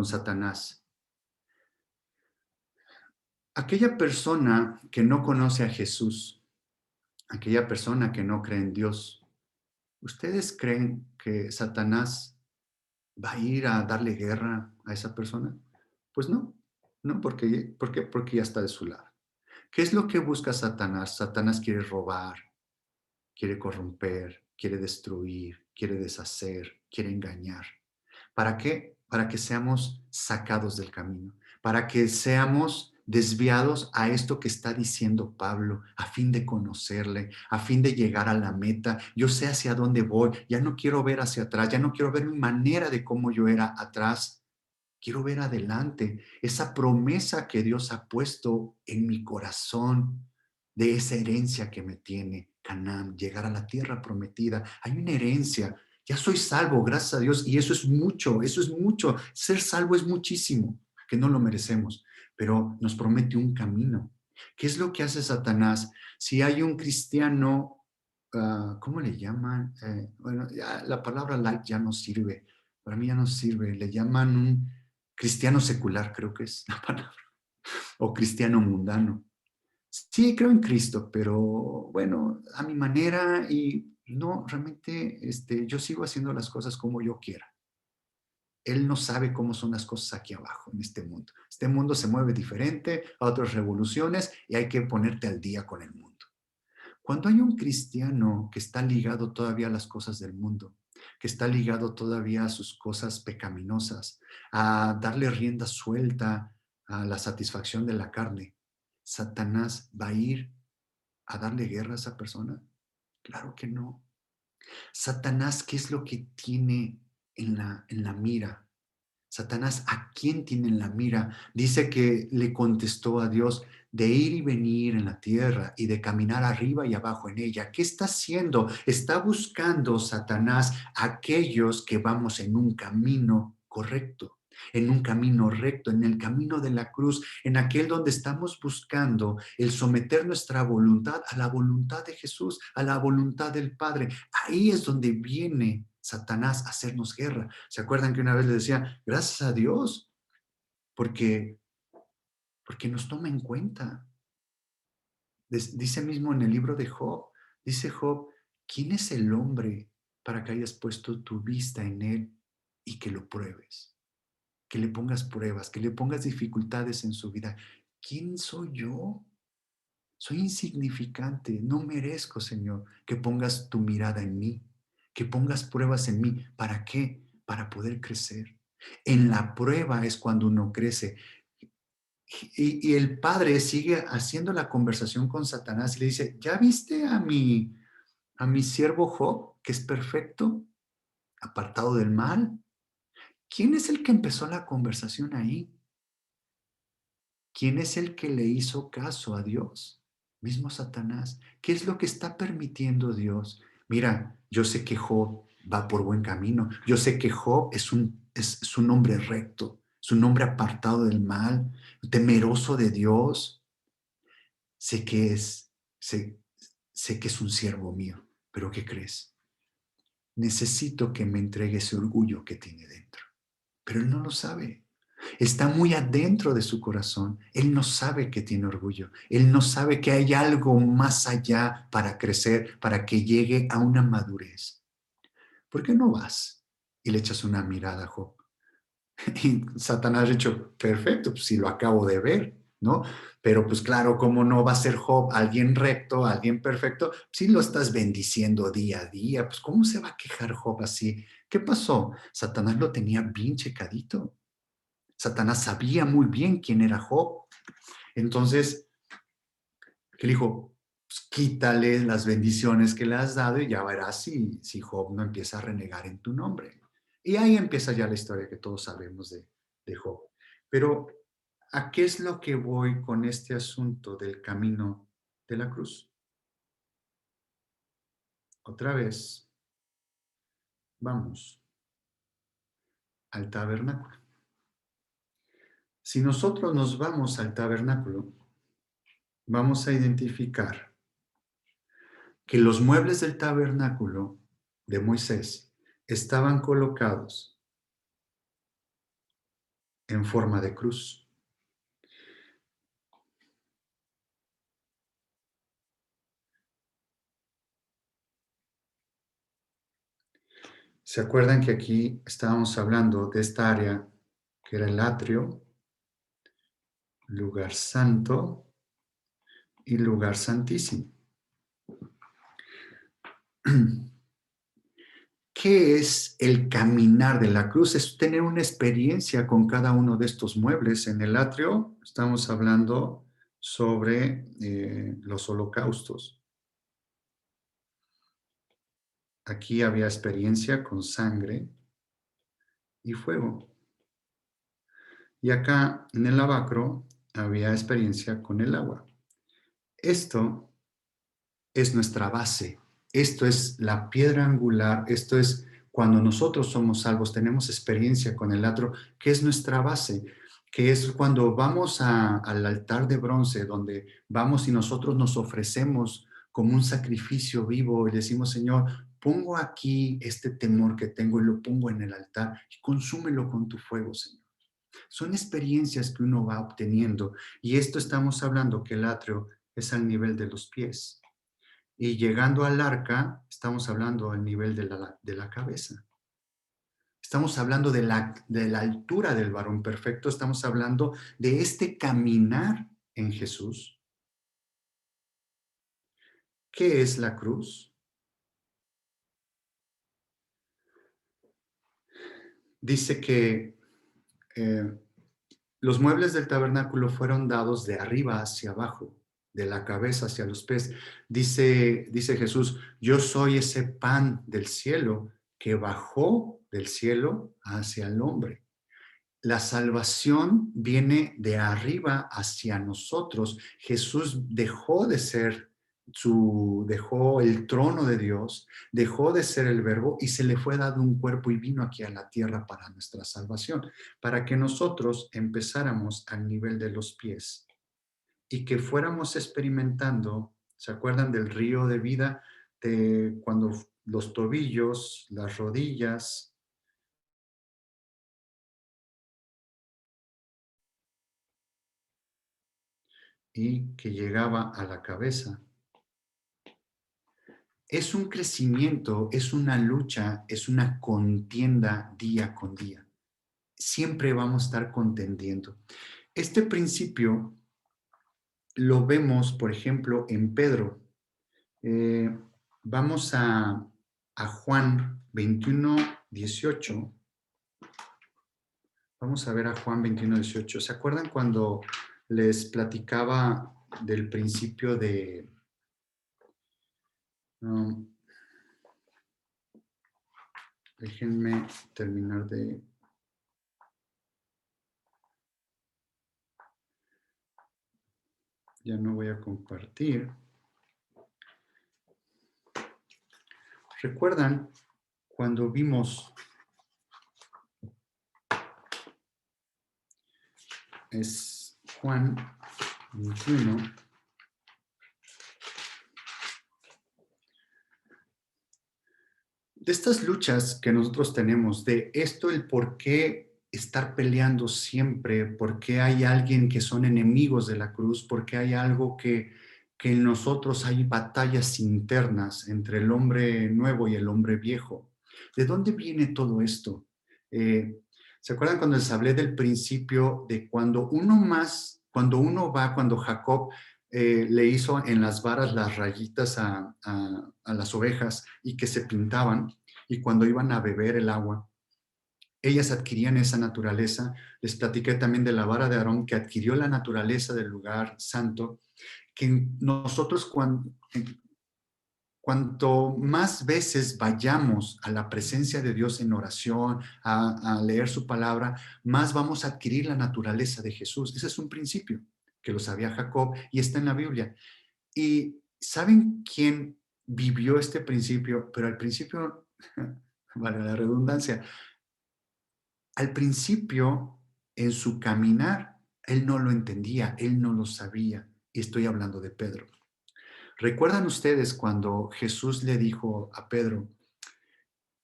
Satanás. Aquella persona que no conoce a Jesús, aquella persona que no cree en Dios, ¿ustedes creen que Satanás va a ir a darle guerra a esa persona? Pues no, no, porque ya está de su lado. ¿Qué es lo que busca Satanás? Satanás quiere robar, quiere corromper, quiere destruir, quiere deshacer, quiere engañar. ¿Para qué? Para que seamos sacados del camino, para que seamos desviados a esto que está diciendo Pablo, a fin de conocerle, a fin de llegar a la meta. Yo sé hacia dónde voy, ya no quiero ver hacia atrás, ya no quiero ver mi manera de cómo yo era atrás. Quiero ver adelante esa promesa que Dios ha puesto en mi corazón de esa herencia que me tiene Canaán, llegar a la tierra prometida. Hay una herencia. Ya soy salvo, gracias a Dios, y eso es mucho, eso es mucho. Ser salvo es muchísimo, que no lo merecemos, pero nos promete un camino. ¿Qué es lo que hace Satanás? Si hay un cristiano, ¿cómo le llaman? Bueno, ya la palabra light ya no sirve. Para mí ya no sirve. Le llaman un cristiano secular, creo que es la palabra, o cristiano mundano. Sí, creo en Cristo, pero bueno, a mi manera y no, realmente yo sigo haciendo las cosas como yo quiera. Él no sabe cómo son las cosas aquí abajo en este mundo. Este mundo se mueve diferente a otras revoluciones y hay que ponerte al día con el mundo. Cuando hay un cristiano que está ligado todavía a las cosas del mundo, que está ligado todavía a sus cosas pecaminosas, a darle rienda suelta a la satisfacción de la carne, ¿Satanás va a ir a darle guerra a esa persona? Claro que no. Satanás, ¿qué es lo que tiene en la mira? Satanás, ¿a quién tiene en la mira? Dice que le contestó a Dios de ir y venir en la tierra y de caminar arriba y abajo en ella. ¿Qué está haciendo? Está buscando Satanás a aquellos que vamos en un camino correcto, en un camino recto, en el camino de la cruz, en aquel donde estamos buscando el someter nuestra voluntad a la voluntad de Jesús, a la voluntad del Padre. Ahí es donde viene Satanás a hacernos guerra. ¿Se acuerdan que una vez le decía, gracias a Dios, porque, porque nos toma en cuenta? Dice mismo en el libro de Job, dice Job, ¿quién es el hombre para que hayas puesto tu vista en él y que lo pruebes? Que le pongas pruebas, que le pongas dificultades en su vida. ¿Quién soy yo? Soy insignificante, no merezco, Señor, que pongas tu mirada en mí, que pongas pruebas en mí. ¿Para qué? Para poder crecer. En la prueba es cuando uno crece. Y el padre sigue haciendo la conversación con Satanás y le dice, ¿ya viste a mi siervo Job, que es perfecto, apartado del mal? ¿Quién es el que empezó la conversación ahí? ¿Quién es el que le hizo caso a Dios? Mismo Satanás. ¿Qué es lo que está permitiendo Dios? Mira, yo sé que Job va por buen camino. Yo sé que Job es un hombre recto, es un hombre apartado del mal, temeroso de Dios. Sé que sé que es un siervo mío, pero ¿qué crees? Necesito que me entregue ese orgullo que tiene dentro. Pero él no lo sabe. Está muy adentro de su corazón. Él no sabe que tiene orgullo. Él no sabe que hay algo más allá para crecer, para que llegue a una madurez. ¿Por qué no vas y le echas una mirada a Job? Y Satanás ha dicho, perfecto, pues si lo acabo de ver, ¿no? Pero pues claro, ¿cómo no va a ser Job alguien recto, alguien perfecto? Si lo estás bendiciendo día a día, pues ¿cómo se va a quejar Job así? ¿Qué pasó? Satanás lo tenía bien checadito. Satanás sabía muy bien quién era Job. Entonces, ¿qué le dijo? Pues quítale las bendiciones que le has dado y ya verás si Job no empieza a renegar en tu nombre. Y ahí empieza ya la historia que todos sabemos de Job. Pero, ¿a qué es lo que voy con este asunto del camino de la cruz? Otra vez, vamos al tabernáculo. Si nosotros nos vamos al tabernáculo, vamos a identificar que los muebles del tabernáculo de Moisés estaban colocados en forma de cruz. ¿Se acuerdan que aquí estábamos hablando de esta área que era el atrio, lugar santo y lugar santísimo? ¿Qué es el caminar de la cruz? Es tener una experiencia con cada uno de estos muebles. En el atrio estamos hablando sobre los holocaustos. Aquí había experiencia con sangre y fuego. Y acá en el lavacro había experiencia con el agua. Esto es nuestra base. Esto es la piedra angular. Esto es cuando nosotros somos salvos, tenemos experiencia con el atrio, que es nuestra base, que es cuando vamos al altar de bronce, donde vamos y nosotros nos ofrecemos como un sacrificio vivo y decimos, Señor, pongo aquí este temor que tengo y lo pongo en el altar y consúmelo con tu fuego, Señor. Son experiencias que uno va obteniendo y esto estamos hablando que el atrio es al nivel de los pies. Y llegando al arca, estamos hablando al nivel de la cabeza. Estamos hablando de la altura del varón perfecto, estamos hablando de este caminar en Jesús. ¿Qué es la cruz? Dice que eh, los muebles del tabernáculo fueron dados de arriba hacia abajo, de la cabeza hacia los pies. Dice Jesús, yo soy ese pan del cielo que bajó del cielo hacia el hombre. La salvación viene de arriba hacia nosotros. Jesús dejó el trono de Dios, dejó de ser el verbo y se le fue dado un cuerpo y vino aquí a la tierra para nuestra salvación, para que nosotros empezáramos al nivel de los pies y que fuéramos experimentando, ¿se acuerdan del río de vida? De cuando los tobillos, las rodillas, y que llegaba a la cabeza. Es un crecimiento, es una lucha, es una contienda día con día. Siempre vamos a estar contendiendo. Este principio lo vemos, por ejemplo, en Pedro. Eh, Vamos a Juan 21, 18. Vamos a ver a Juan 21, 18. ¿Se acuerdan cuando les platicaba del principio de... um, déjenme terminar de... Ya no voy a compartir. ¿Recuerdan cuando vimos, es Juan 21, de estas luchas que nosotros tenemos, de esto el por qué estar peleando siempre? ¿Por qué hay alguien que son enemigos de la cruz? ¿Por qué hay algo que en nosotros hay batallas internas entre el hombre nuevo y el hombre viejo? ¿De dónde viene todo esto? Eh, ¿Se acuerdan cuando les hablé del principio de cuando Jacob le hizo en las varas las rayitas a las ovejas y que se pintaban, y cuando iban a beber el agua, ellas adquirían esa naturaleza? Les platiqué también de la vara de Aarón, que adquirió la naturaleza del lugar santo, que nosotros cuanto más veces vayamos a la presencia de Dios en oración, a leer su palabra, más vamos a adquirir la naturaleza de Jesús. Ese es un principio que lo sabía Jacob y está en la Biblia. ¿Y saben quién vivió este principio? Pero al principio, vale la redundancia, al principio, en su caminar, él no lo entendía, él no lo sabía. Y estoy hablando de Pedro. ¿Recuerdan ustedes cuando Jesús le dijo a Pedro,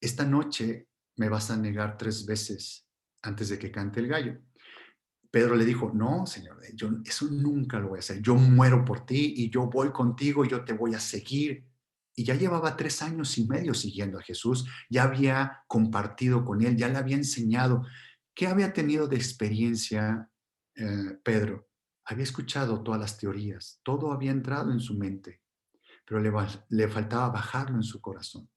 esta noche me vas a negar 3 veces antes de que cante el gallo? Pedro le dijo, no, Señor, yo eso nunca lo voy a hacer. Yo muero por ti y yo voy contigo y yo te voy a seguir. Y ya llevaba 3 años y medio siguiendo a Jesús, ya había compartido con él, ya le había enseñado. ¿Qué había tenido de experiencia Pedro? Había escuchado todas las teorías, todo había entrado en su mente, pero le faltaba bajarlo en su corazón.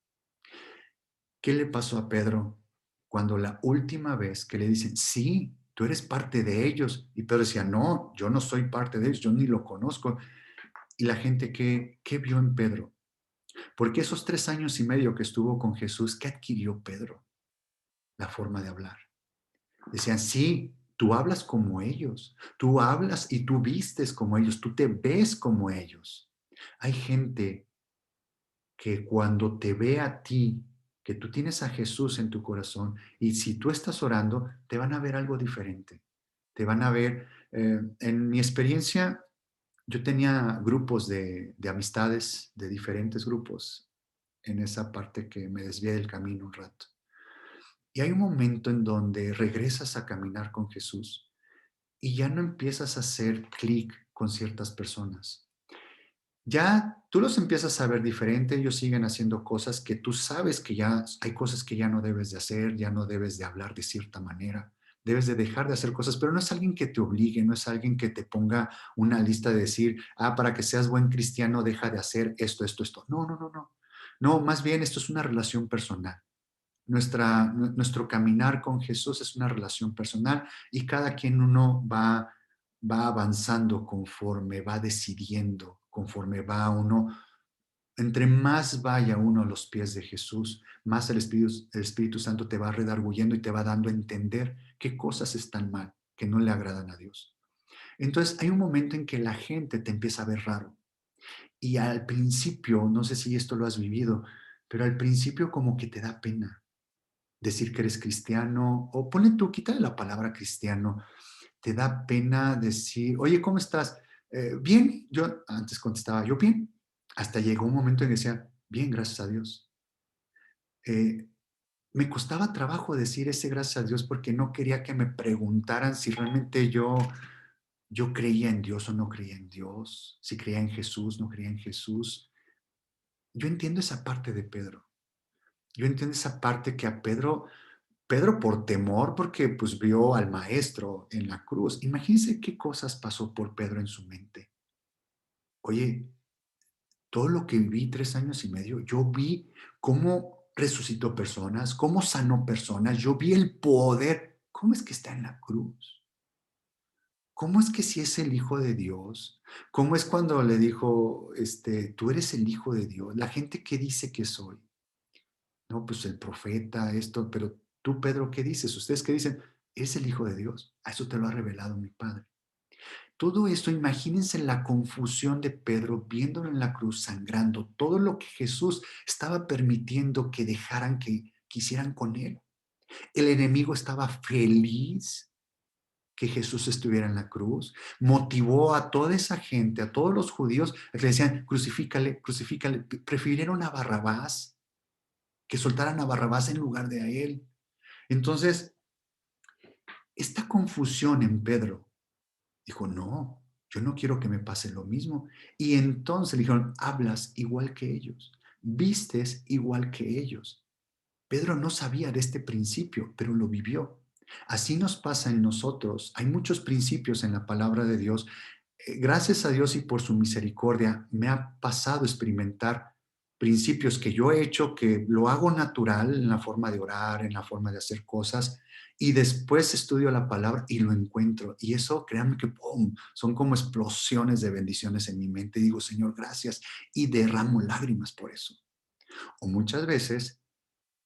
¿Qué le pasó a Pedro cuando la última vez que le dicen, sí, tú eres parte de ellos? Y Pedro decía, no, yo no soy parte de ellos, yo ni lo conozco. Y la gente, ¿qué vio en Pedro? Porque esos 3 años y medio que estuvo con Jesús, ¿qué adquirió Pedro? La forma de hablar. Decían, sí, tú hablas como ellos, tú hablas y tú vistes como ellos, tú te ves como ellos. Hay gente que cuando te ve a ti, que tú tienes a Jesús en tu corazón, y si tú estás orando, te van a ver algo diferente. Te van a ver, en mi experiencia, yo tenía grupos de amistades, de diferentes grupos, en esa parte que me desvié del camino un rato. Y hay un momento en donde regresas a caminar con Jesús y ya no empiezas a hacer clic con ciertas personas. Ya tú los empiezas a ver diferente, ellos siguen haciendo cosas que tú sabes que ya hay cosas que ya no debes de hacer, ya no debes de hablar de cierta manera, debes de dejar de hacer cosas, pero no es alguien que te obligue, no es alguien que te ponga una lista de decir, para que seas buen cristiano, deja de hacer esto, esto, esto. No, no, no, no. No, más bien esto es una relación personal. Nuestro caminar con Jesús es una relación personal y cada quien va avanzando conforme va decidiendo, conforme va uno. Entre más vaya uno a los pies de Jesús, más el Espíritu Santo te va redarguyendo y te va dando a entender qué cosas están mal, que no le agradan a Dios. Entonces hay un momento en que la gente te empieza a ver raro. Y al principio, no sé si esto lo has vivido, pero al principio como que te da pena decir que eres cristiano, o ponle tú, quítale la palabra cristiano, te da pena decir, oye, ¿cómo estás? Bien, yo antes contestaba, yo bien, hasta llegó un momento en que decía, bien, gracias a Dios. Eh, Me costaba trabajo decir ese gracias a Dios porque no quería que me preguntaran si realmente yo creía en Dios o no creía en Dios, si creía en Jesús, no creía en Jesús. Yo entiendo esa parte de Pedro. Yo entiendo esa parte que a Pedro por temor, porque pues vio al maestro en la cruz. Imagínense qué cosas pasó por Pedro en su mente. Oye, todo lo que viví 3 años y medio, yo vi cómo resucitó personas, cómo sanó personas, yo vi el poder. ¿Cómo es que está en la cruz? ¿Cómo es que si es el Hijo de Dios? ¿Cómo es cuando le dijo, tú eres el Hijo de Dios? La gente que dice que soy. No, pues el profeta, esto, pero tú, Pedro, ¿qué dices? ¿Ustedes qué dicen? Es el Hijo de Dios. A eso te lo ha revelado mi Padre. Todo esto, imagínense la confusión de Pedro viéndolo en la cruz sangrando, todo lo que Jesús estaba permitiendo que dejaran que hicieran con él. El enemigo estaba feliz que Jesús estuviera en la cruz, motivó a toda esa gente, a todos los judíos, a que le decían, crucifícale, crucifícale. Prefirieron a Barrabás, que soltaran a Barrabás en lugar de a él. Entonces, esta confusión en Pedro. Dijo, no, yo no quiero que me pase lo mismo. Y entonces le dijeron, hablas igual que ellos, vistes igual que ellos. Pedro no sabía de este principio, pero lo vivió. Así nos pasa en nosotros. Hay muchos principios en la palabra de Dios. Gracias a Dios y por su misericordia, me ha pasado experimentar principios que yo he hecho, que lo hago natural en la forma de orar, en la forma de hacer cosas, y después estudio la palabra y lo encuentro. Y eso, créanme que ¡pum!, son como explosiones de bendiciones en mi mente. Digo, Señor, gracias, y derramo lágrimas por eso. O muchas veces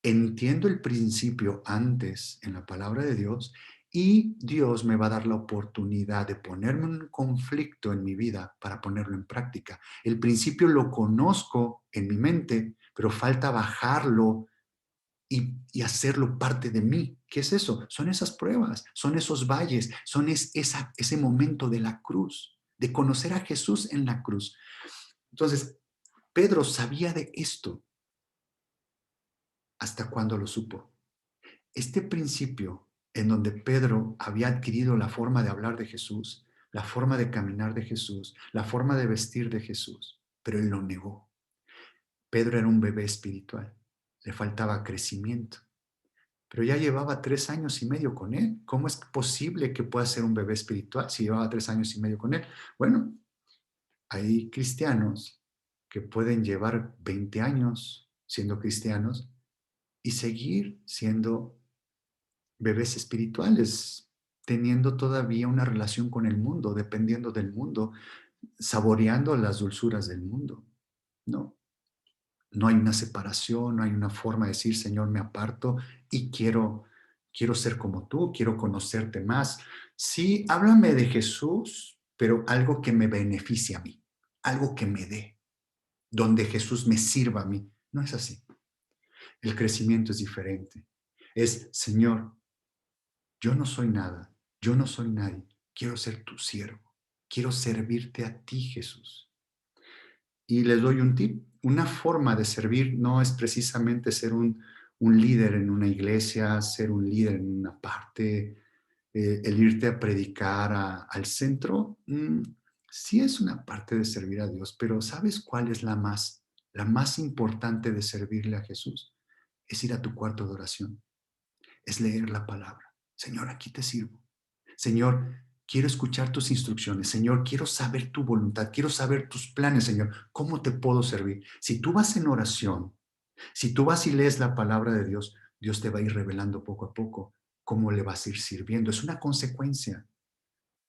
entiendo el principio antes en la palabra de Dios y Dios me va a dar la oportunidad de ponerme un conflicto en mi vida para ponerlo en práctica. El principio lo conozco en mi mente, pero falta bajarlo y hacerlo parte de mí. ¿Qué es eso? Son esas pruebas, son esos valles, son ese momento de la cruz, de conocer a Jesús en la cruz. Entonces, Pedro sabía de esto hasta cuando lo supo. Este principio en donde Pedro había adquirido la forma de hablar de Jesús, la forma de caminar de Jesús, la forma de vestir de Jesús, pero él lo negó. Pedro era un bebé espiritual, le faltaba crecimiento, pero ya llevaba 3 años y medio con él. ¿Cómo es posible que pueda ser un bebé espiritual si llevaba 3 años y medio con él? Bueno, hay cristianos que pueden llevar 20 años siendo cristianos y seguir siendo bebés espirituales, teniendo todavía una relación con el mundo, dependiendo del mundo, saboreando las dulzuras del mundo. No, no hay una separación, no hay una forma de decir, Señor, me aparto y quiero ser como tú, quiero conocerte más. Sí, háblame de Jesús, pero algo que me beneficie a mí, algo que me dé, donde Jesús me sirva a mí. No es así. El crecimiento es diferente. Es, Señor, yo no soy nada, yo no soy nadie, quiero ser tu siervo, quiero servirte a ti, Jesús. Y les doy un tip, una forma de servir no es precisamente ser un líder en una iglesia, ser un líder en una parte, el irte a predicar al centro, sí es una parte de servir a Dios, pero ¿sabes cuál es la más importante de servirle a Jesús? Es ir a tu cuarto de oración, es leer la palabra. Señor, aquí te sirvo. Señor, quiero escuchar tus instrucciones. Señor, quiero saber tu voluntad. Quiero saber tus planes, Señor. ¿Cómo te puedo servir? Si tú vas en oración, si tú vas y lees la palabra de Dios, Dios te va a ir revelando poco a poco cómo le vas a ir sirviendo. Es una consecuencia.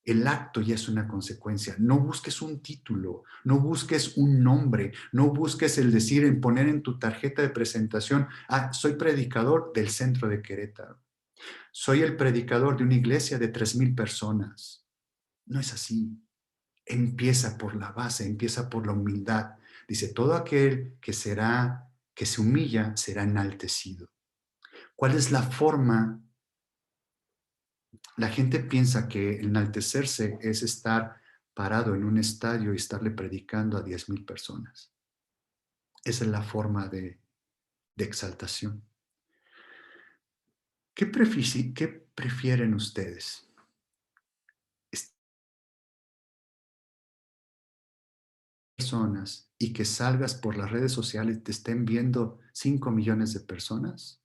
El acto ya es una consecuencia. No busques un título, no busques un nombre, no busques el decir, en poner en tu tarjeta de presentación, soy predicador del centro de Querétaro. Soy el predicador de una iglesia de 3,000 personas. No es así. Empieza por la base, empieza por la humildad. Dice, todo aquel que se humilla, será enaltecido. ¿Cuál es la forma? La gente piensa que enaltecerse es estar parado en un estadio y estarle predicando a 10,000 personas. Esa es la forma de exaltación. ¿Qué prefieren ustedes? Personas y que salgas por las redes sociales y te estén viendo 5 millones de personas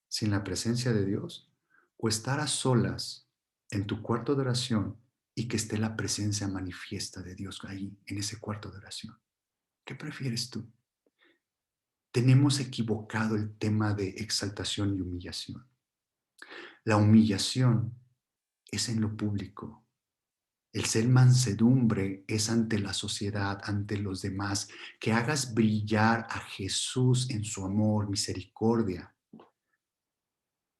sin la presencia de Dios, o estar a solas en tu cuarto de oración y que esté la presencia manifiesta de Dios ahí en ese cuarto de oración. ¿Qué prefieres tú? Tenemos equivocado el tema de exaltación y humillación. La humillación es en lo público. El ser mansedumbre es ante la sociedad, ante los demás, que hagas brillar a Jesús en su amor, misericordia.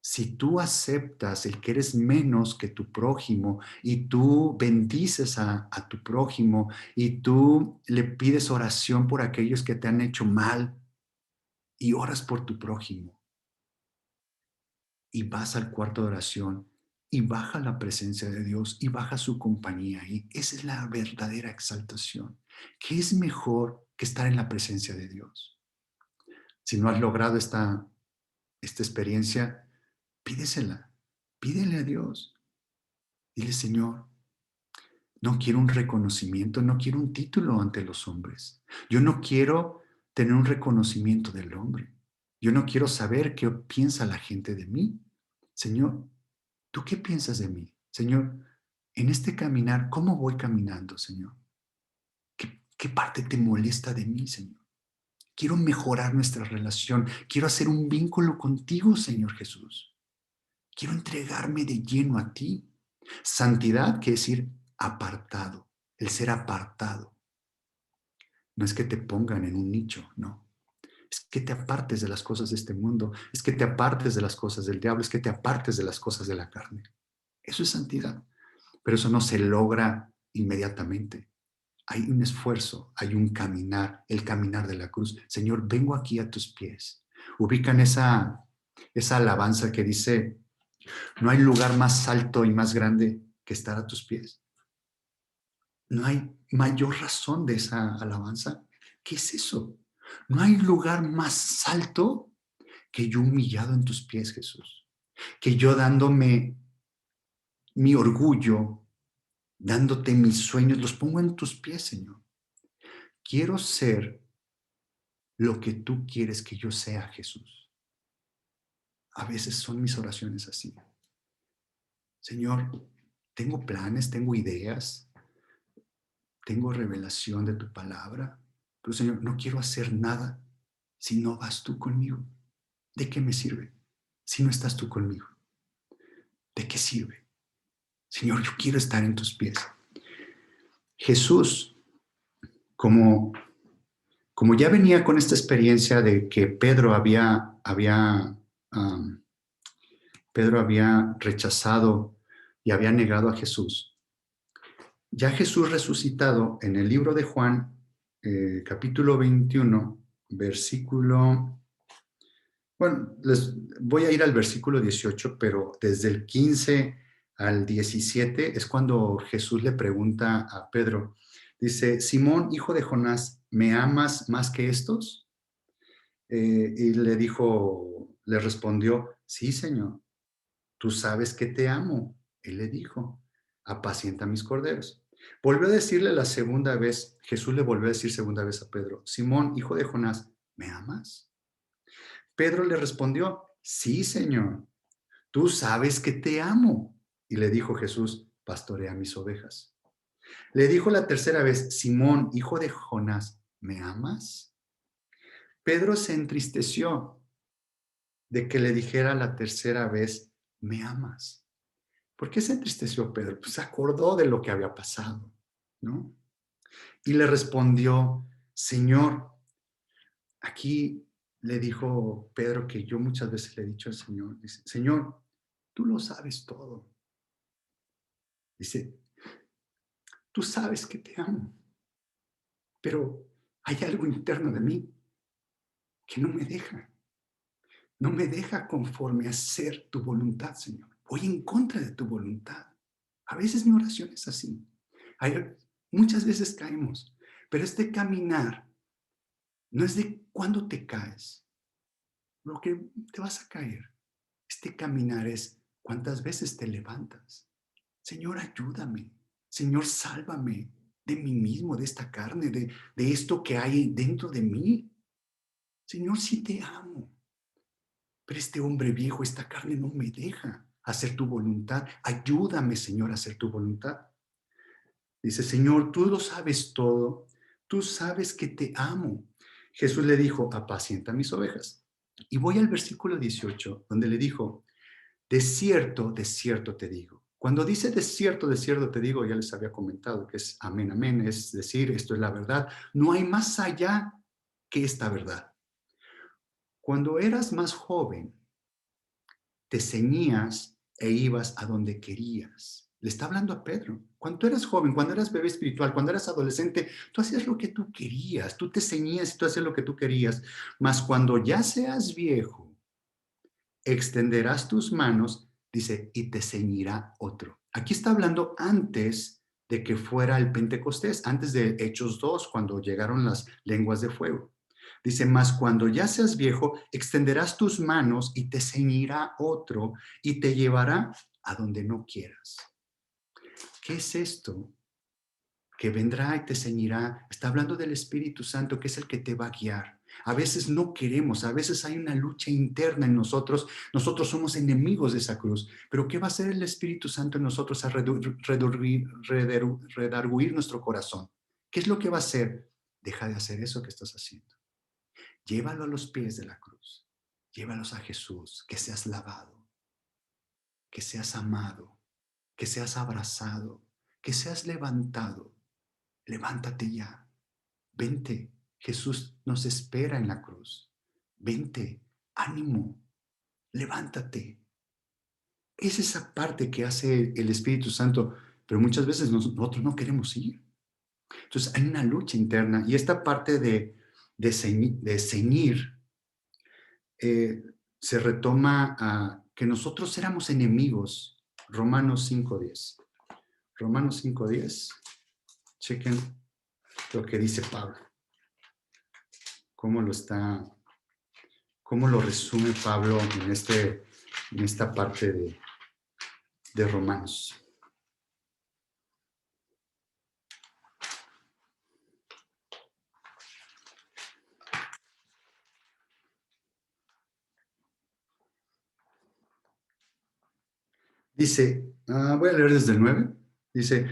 Si tú aceptas el que eres menos que tu prójimo y tú bendices a tu prójimo y tú le pides oración por aquellos que te han hecho mal y oras por tu prójimo y vas al cuarto de oración y baja la presencia de Dios y baja su compañía, y esa es la verdadera exaltación. ¿Qué es mejor que estar en la presencia de Dios? Si no has logrado esta experiencia, pídesela. Pídele a Dios. Dile, Señor, no quiero un reconocimiento, no quiero un título ante los hombres. Yo no quiero tener un reconocimiento del hombre. Yo no quiero saber qué piensa la gente de mí. Señor, ¿tú qué piensas de mí? Señor, en este caminar, ¿cómo voy caminando, Señor? ¿Qué parte te molesta de mí, Señor? Quiero mejorar nuestra relación. Quiero hacer un vínculo contigo, Señor Jesús. Quiero entregarme de lleno a ti. Santidad quiere decir apartado, el ser apartado. No es que te pongan en un nicho, no. Es que te apartes de las cosas de este mundo, es que te apartes de las cosas del diablo, es que te apartes de las cosas de la carne. Eso es santidad, pero eso no se logra inmediatamente. Hay un esfuerzo, hay un caminar, el caminar de la cruz. Señor, vengo aquí a tus pies. Ubican esa alabanza que dice, no hay lugar más alto y más grande que estar a tus pies. No hay mayor razón de esa alabanza. ¿Qué es eso? No hay lugar más alto que yo humillado en tus pies, Jesús. Que yo dándome mi orgullo, dándote mis sueños, los pongo en tus pies, Señor. Quiero ser lo que tú quieres que yo sea, Jesús. A veces son mis oraciones así. Señor, tengo planes, tengo ideas, tengo revelación de tu palabra, pero Señor, no quiero hacer nada si no vas tú conmigo. ¿De qué me sirve si no estás tú conmigo? ¿De qué sirve? Señor, yo quiero estar en tus pies. Jesús, como, como ya venía con esta experiencia de que um, Pedro había rechazado y había negado a Jesús, ya Jesús resucitado en el libro de Juan, capítulo 21, versículo, bueno, les voy a ir al versículo 18, pero desde el 15 al 17 es cuando Jesús le pregunta a Pedro, dice, Simón, hijo de Jonás, ¿me amas más que estos? Y le respondió, sí, Señor, tú sabes que te amo. Él le dijo, apacienta mis corderos. Volvió a decirle la segunda vez, Jesús le volvió a decir segunda vez a Pedro, Simón, hijo de Jonás, ¿me amas? Pedro le respondió, sí, Señor, tú sabes que te amo. Y le dijo Jesús, pastorea mis ovejas. Le dijo la tercera vez, Simón, hijo de Jonás, ¿me amas? Pedro se entristeció de que le dijera la tercera vez, ¿me amas? ¿Por qué se entristeció Pedro? Pues se acordó de lo que había pasado, ¿no? Y le respondió, Señor, aquí le dijo Pedro que yo muchas veces le he dicho al Señor, dice, Señor, tú lo sabes todo. Dice, tú sabes que te amo, pero hay algo interno de mí que no me deja conforme a hacer tu voluntad, Señor. Voy en contra de tu voluntad. A veces mi oración es así. Muchas veces caemos, pero este caminar no es de cuándo te caes, lo que te vas a caer. Este caminar es cuántas veces te levantas. Señor, ayúdame. Señor, sálvame de mí mismo, de esta carne, de esto que hay dentro de mí. Señor, sí te amo. Pero este hombre viejo, esta carne no me deja hacer tu voluntad. Ayúdame, Señor, a hacer tu voluntad. Dice, Señor, tú lo sabes todo. Tú sabes que te amo. Jesús le dijo, apacienta mis ovejas. Y voy al versículo 18, donde le dijo, de cierto te digo. Cuando dice de cierto te digo, ya les había comentado que es amén, amén, es decir, esto es la verdad. No hay más allá que esta verdad. Cuando eras más joven, te ceñías e ibas a donde querías. Le está hablando a Pedro. Cuando tú eras joven, cuando eras bebé espiritual, cuando eras adolescente, tú hacías lo que tú querías, tú te ceñías y tú hacías lo que tú querías. Mas cuando ya seas viejo, extenderás tus manos, dice, y te ceñirá otro. Aquí está hablando antes de que fuera el Pentecostés, antes de Hechos 2, cuando llegaron las lenguas de fuego. Dice, mas cuando ya seas viejo, extenderás tus manos y te ceñirá otro y te llevará a donde no quieras. ¿Qué es esto? Que vendrá y te ceñirá. Está hablando del Espíritu Santo, que es el que te va a guiar. A veces no queremos, a veces hay una lucha interna en nosotros. Nosotros somos enemigos de esa cruz. Pero ¿qué va a hacer el Espíritu Santo en nosotros a redarguir nuestro corazón? ¿Qué es lo que va a hacer? Deja de hacer eso que estás haciendo. Llévalo a los pies de la cruz. Llévalos a Jesús, que seas lavado, que seas amado, que seas abrazado, que seas levantado. Levántate ya. Vente, Jesús nos espera en la cruz. Vente, ánimo, levántate. Es esa parte que hace el Espíritu Santo, pero muchas veces nosotros no queremos ir. Entonces hay una lucha interna y esta parte de ceñir se retoma a que nosotros éramos enemigos. Romanos 5:10. Romanos 5:10. Chequen lo que dice Pablo. Cómo lo está, cómo lo resume Pablo en esta parte de Romanos. Dice, voy a leer desde el 9. Dice,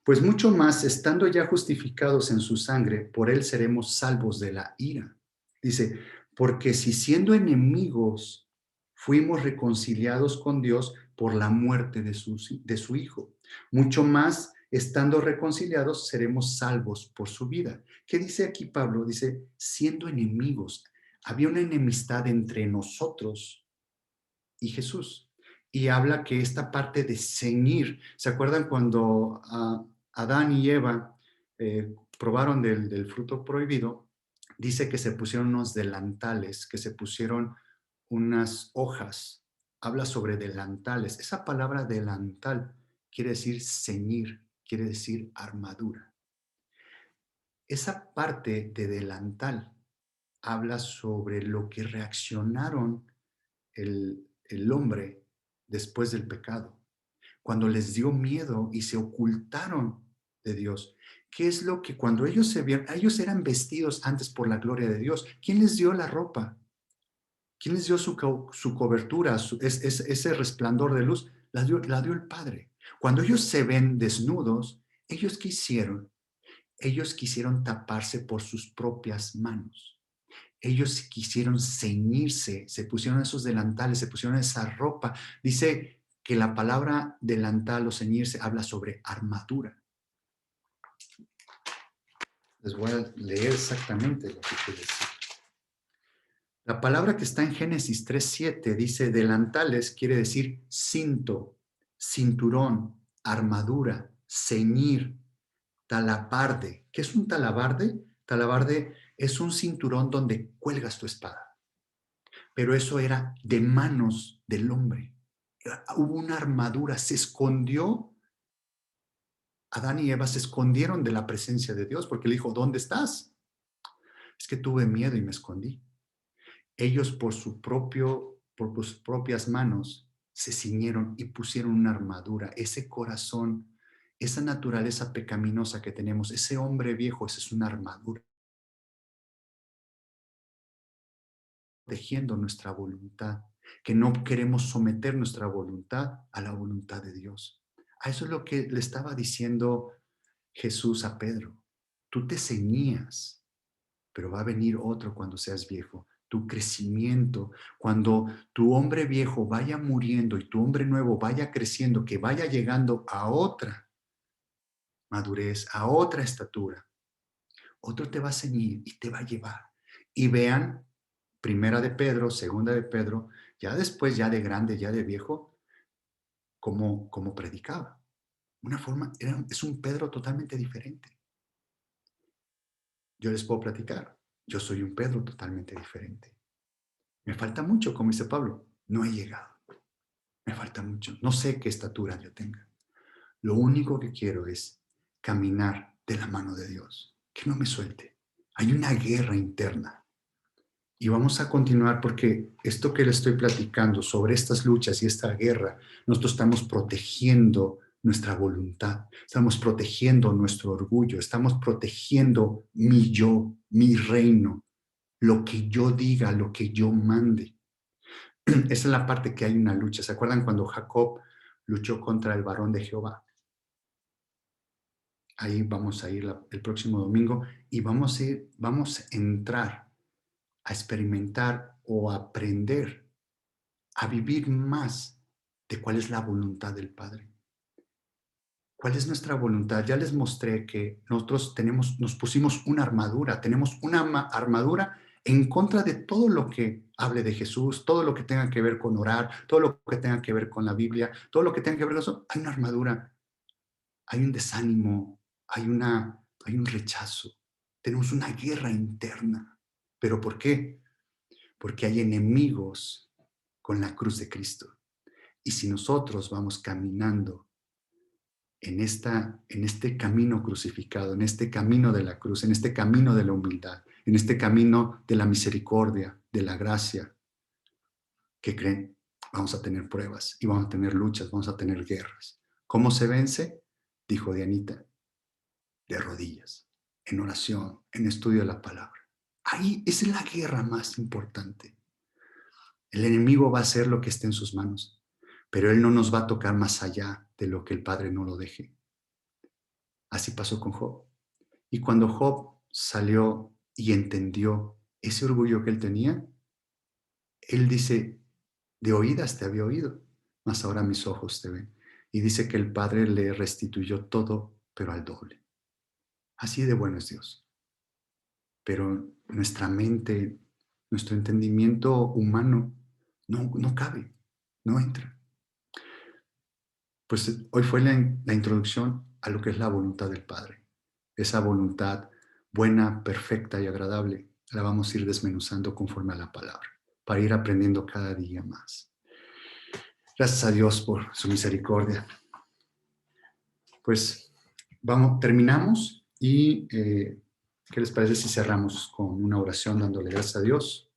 pues mucho más, estando ya justificados en su sangre, por él seremos salvos de la ira. Dice, porque si siendo enemigos fuimos reconciliados con Dios por la muerte de su Hijo, mucho más, estando reconciliados, seremos salvos por su vida. ¿Qué dice aquí Pablo? Dice, siendo enemigos. Había una enemistad entre nosotros y Jesús. Y habla que esta parte de ceñir, ¿se acuerdan cuando Adán y Eva probaron del fruto prohibido? Dice que se pusieron unos delantales, que se pusieron unas hojas. Habla sobre delantales. Esa palabra delantal quiere decir ceñir, quiere decir armadura. Esa parte de delantal habla sobre lo que reaccionaron el hombre después del pecado, cuando les dio miedo y se ocultaron de Dios. ¿Qué es lo que cuando ellos se vieron? Ellos eran vestidos antes por la gloria de Dios. ¿Quién les dio la ropa? ¿Quién les dio su cobertura, ese resplandor de luz? La dio el Padre. Cuando ellos se ven desnudos, ¿ellos qué hicieron? Ellos quisieron taparse por sus propias manos. Ellos quisieron ceñirse, se pusieron esos delantales, se pusieron esa ropa. Dice que la palabra delantal o ceñirse habla sobre armadura. Les voy a leer exactamente lo que quiere decir. La palabra que está en Génesis 3:7 dice delantales, quiere decir cinto, cinturón, armadura, ceñir, talabarde. ¿Qué es un talabarde? Talabarde es un cinturón donde cuelgas tu espada. Pero eso era de manos del hombre. Hubo una armadura, se escondió. Adán y Eva se escondieron de la presencia de Dios porque le dijo, ¿dónde estás? Es que tuve miedo y me escondí. Ellos por sus propias manos se ciñeron y pusieron una armadura. Ese corazón, esa naturaleza pecaminosa que tenemos, ese hombre viejo, esa es una armadura protegiendo nuestra voluntad, que no queremos someter nuestra voluntad a la voluntad de Dios. A eso es lo que le estaba diciendo Jesús a Pedro. Tú te ceñías, pero va a venir otro cuando seas viejo. Tu crecimiento, cuando tu hombre viejo vaya muriendo y tu hombre nuevo vaya creciendo, que vaya llegando a otra madurez, a otra estatura, otro te va a ceñir y te va a llevar. Y vean, primera de Pedro, segunda de Pedro, ya después, ya de grande, ya de viejo, cómo predicaba. Una forma, es un Pedro totalmente diferente. Yo les puedo platicar, yo soy un Pedro totalmente diferente. Me falta mucho, como dice Pablo, no he llegado. Me falta mucho, no sé qué estatura yo tenga. Lo único que quiero es caminar de la mano de Dios, que no me suelte. Hay una guerra interna. Y vamos a continuar porque esto que le estoy platicando sobre estas luchas y esta guerra, nosotros estamos protegiendo nuestra voluntad, estamos protegiendo nuestro orgullo, estamos protegiendo mi yo, mi reino, lo que yo diga, lo que yo mande. Esa es la parte que hay una lucha. ¿Se acuerdan cuando Jacob luchó contra el varón de Jehová? Ahí vamos a ir el próximo domingo y vamos a entrar a experimentar o a aprender a vivir más de cuál es la voluntad del Padre. ¿Cuál es nuestra voluntad? Ya les mostré que nosotros nos pusimos una armadura, tenemos una armadura en contra de todo lo que hable de Jesús, todo lo que tenga que ver con orar, todo lo que tenga que ver con la Biblia, todo lo que tenga que ver con eso. Hay una armadura, hay un desánimo, hay un rechazo. Tenemos una guerra interna. ¿Pero por qué? Porque hay enemigos con la cruz de Cristo. Y si nosotros vamos caminando en este camino crucificado, en este camino de la cruz, en este camino de la humildad, en este camino de la misericordia, de la gracia, ¿qué creen? Vamos a tener pruebas y vamos a tener luchas, vamos a tener guerras. ¿Cómo se vence? Dijo Dianita, de rodillas, en oración, en estudio de la palabra. Ahí es la guerra más importante. El enemigo va a hacer lo que esté en sus manos, pero él no nos va a tocar más allá de lo que el Padre no lo deje. Así pasó con Job. Y cuando Job salió y entendió ese orgullo que él tenía, él dice, de oídas te había oído, mas ahora mis ojos te ven. Y dice que el Padre le restituyó todo, pero al doble. Así de bueno es Dios. Pero nuestra mente, nuestro entendimiento humano no cabe, no entra. Pues hoy fue la introducción a lo que es la voluntad del Padre. Esa voluntad buena, perfecta y agradable la vamos a ir desmenuzando conforme a la palabra, para ir aprendiendo cada día más. Gracias a Dios por su misericordia. Pues vamos, terminamos y ¿qué les parece si cerramos con una oración dándole gracias a Dios?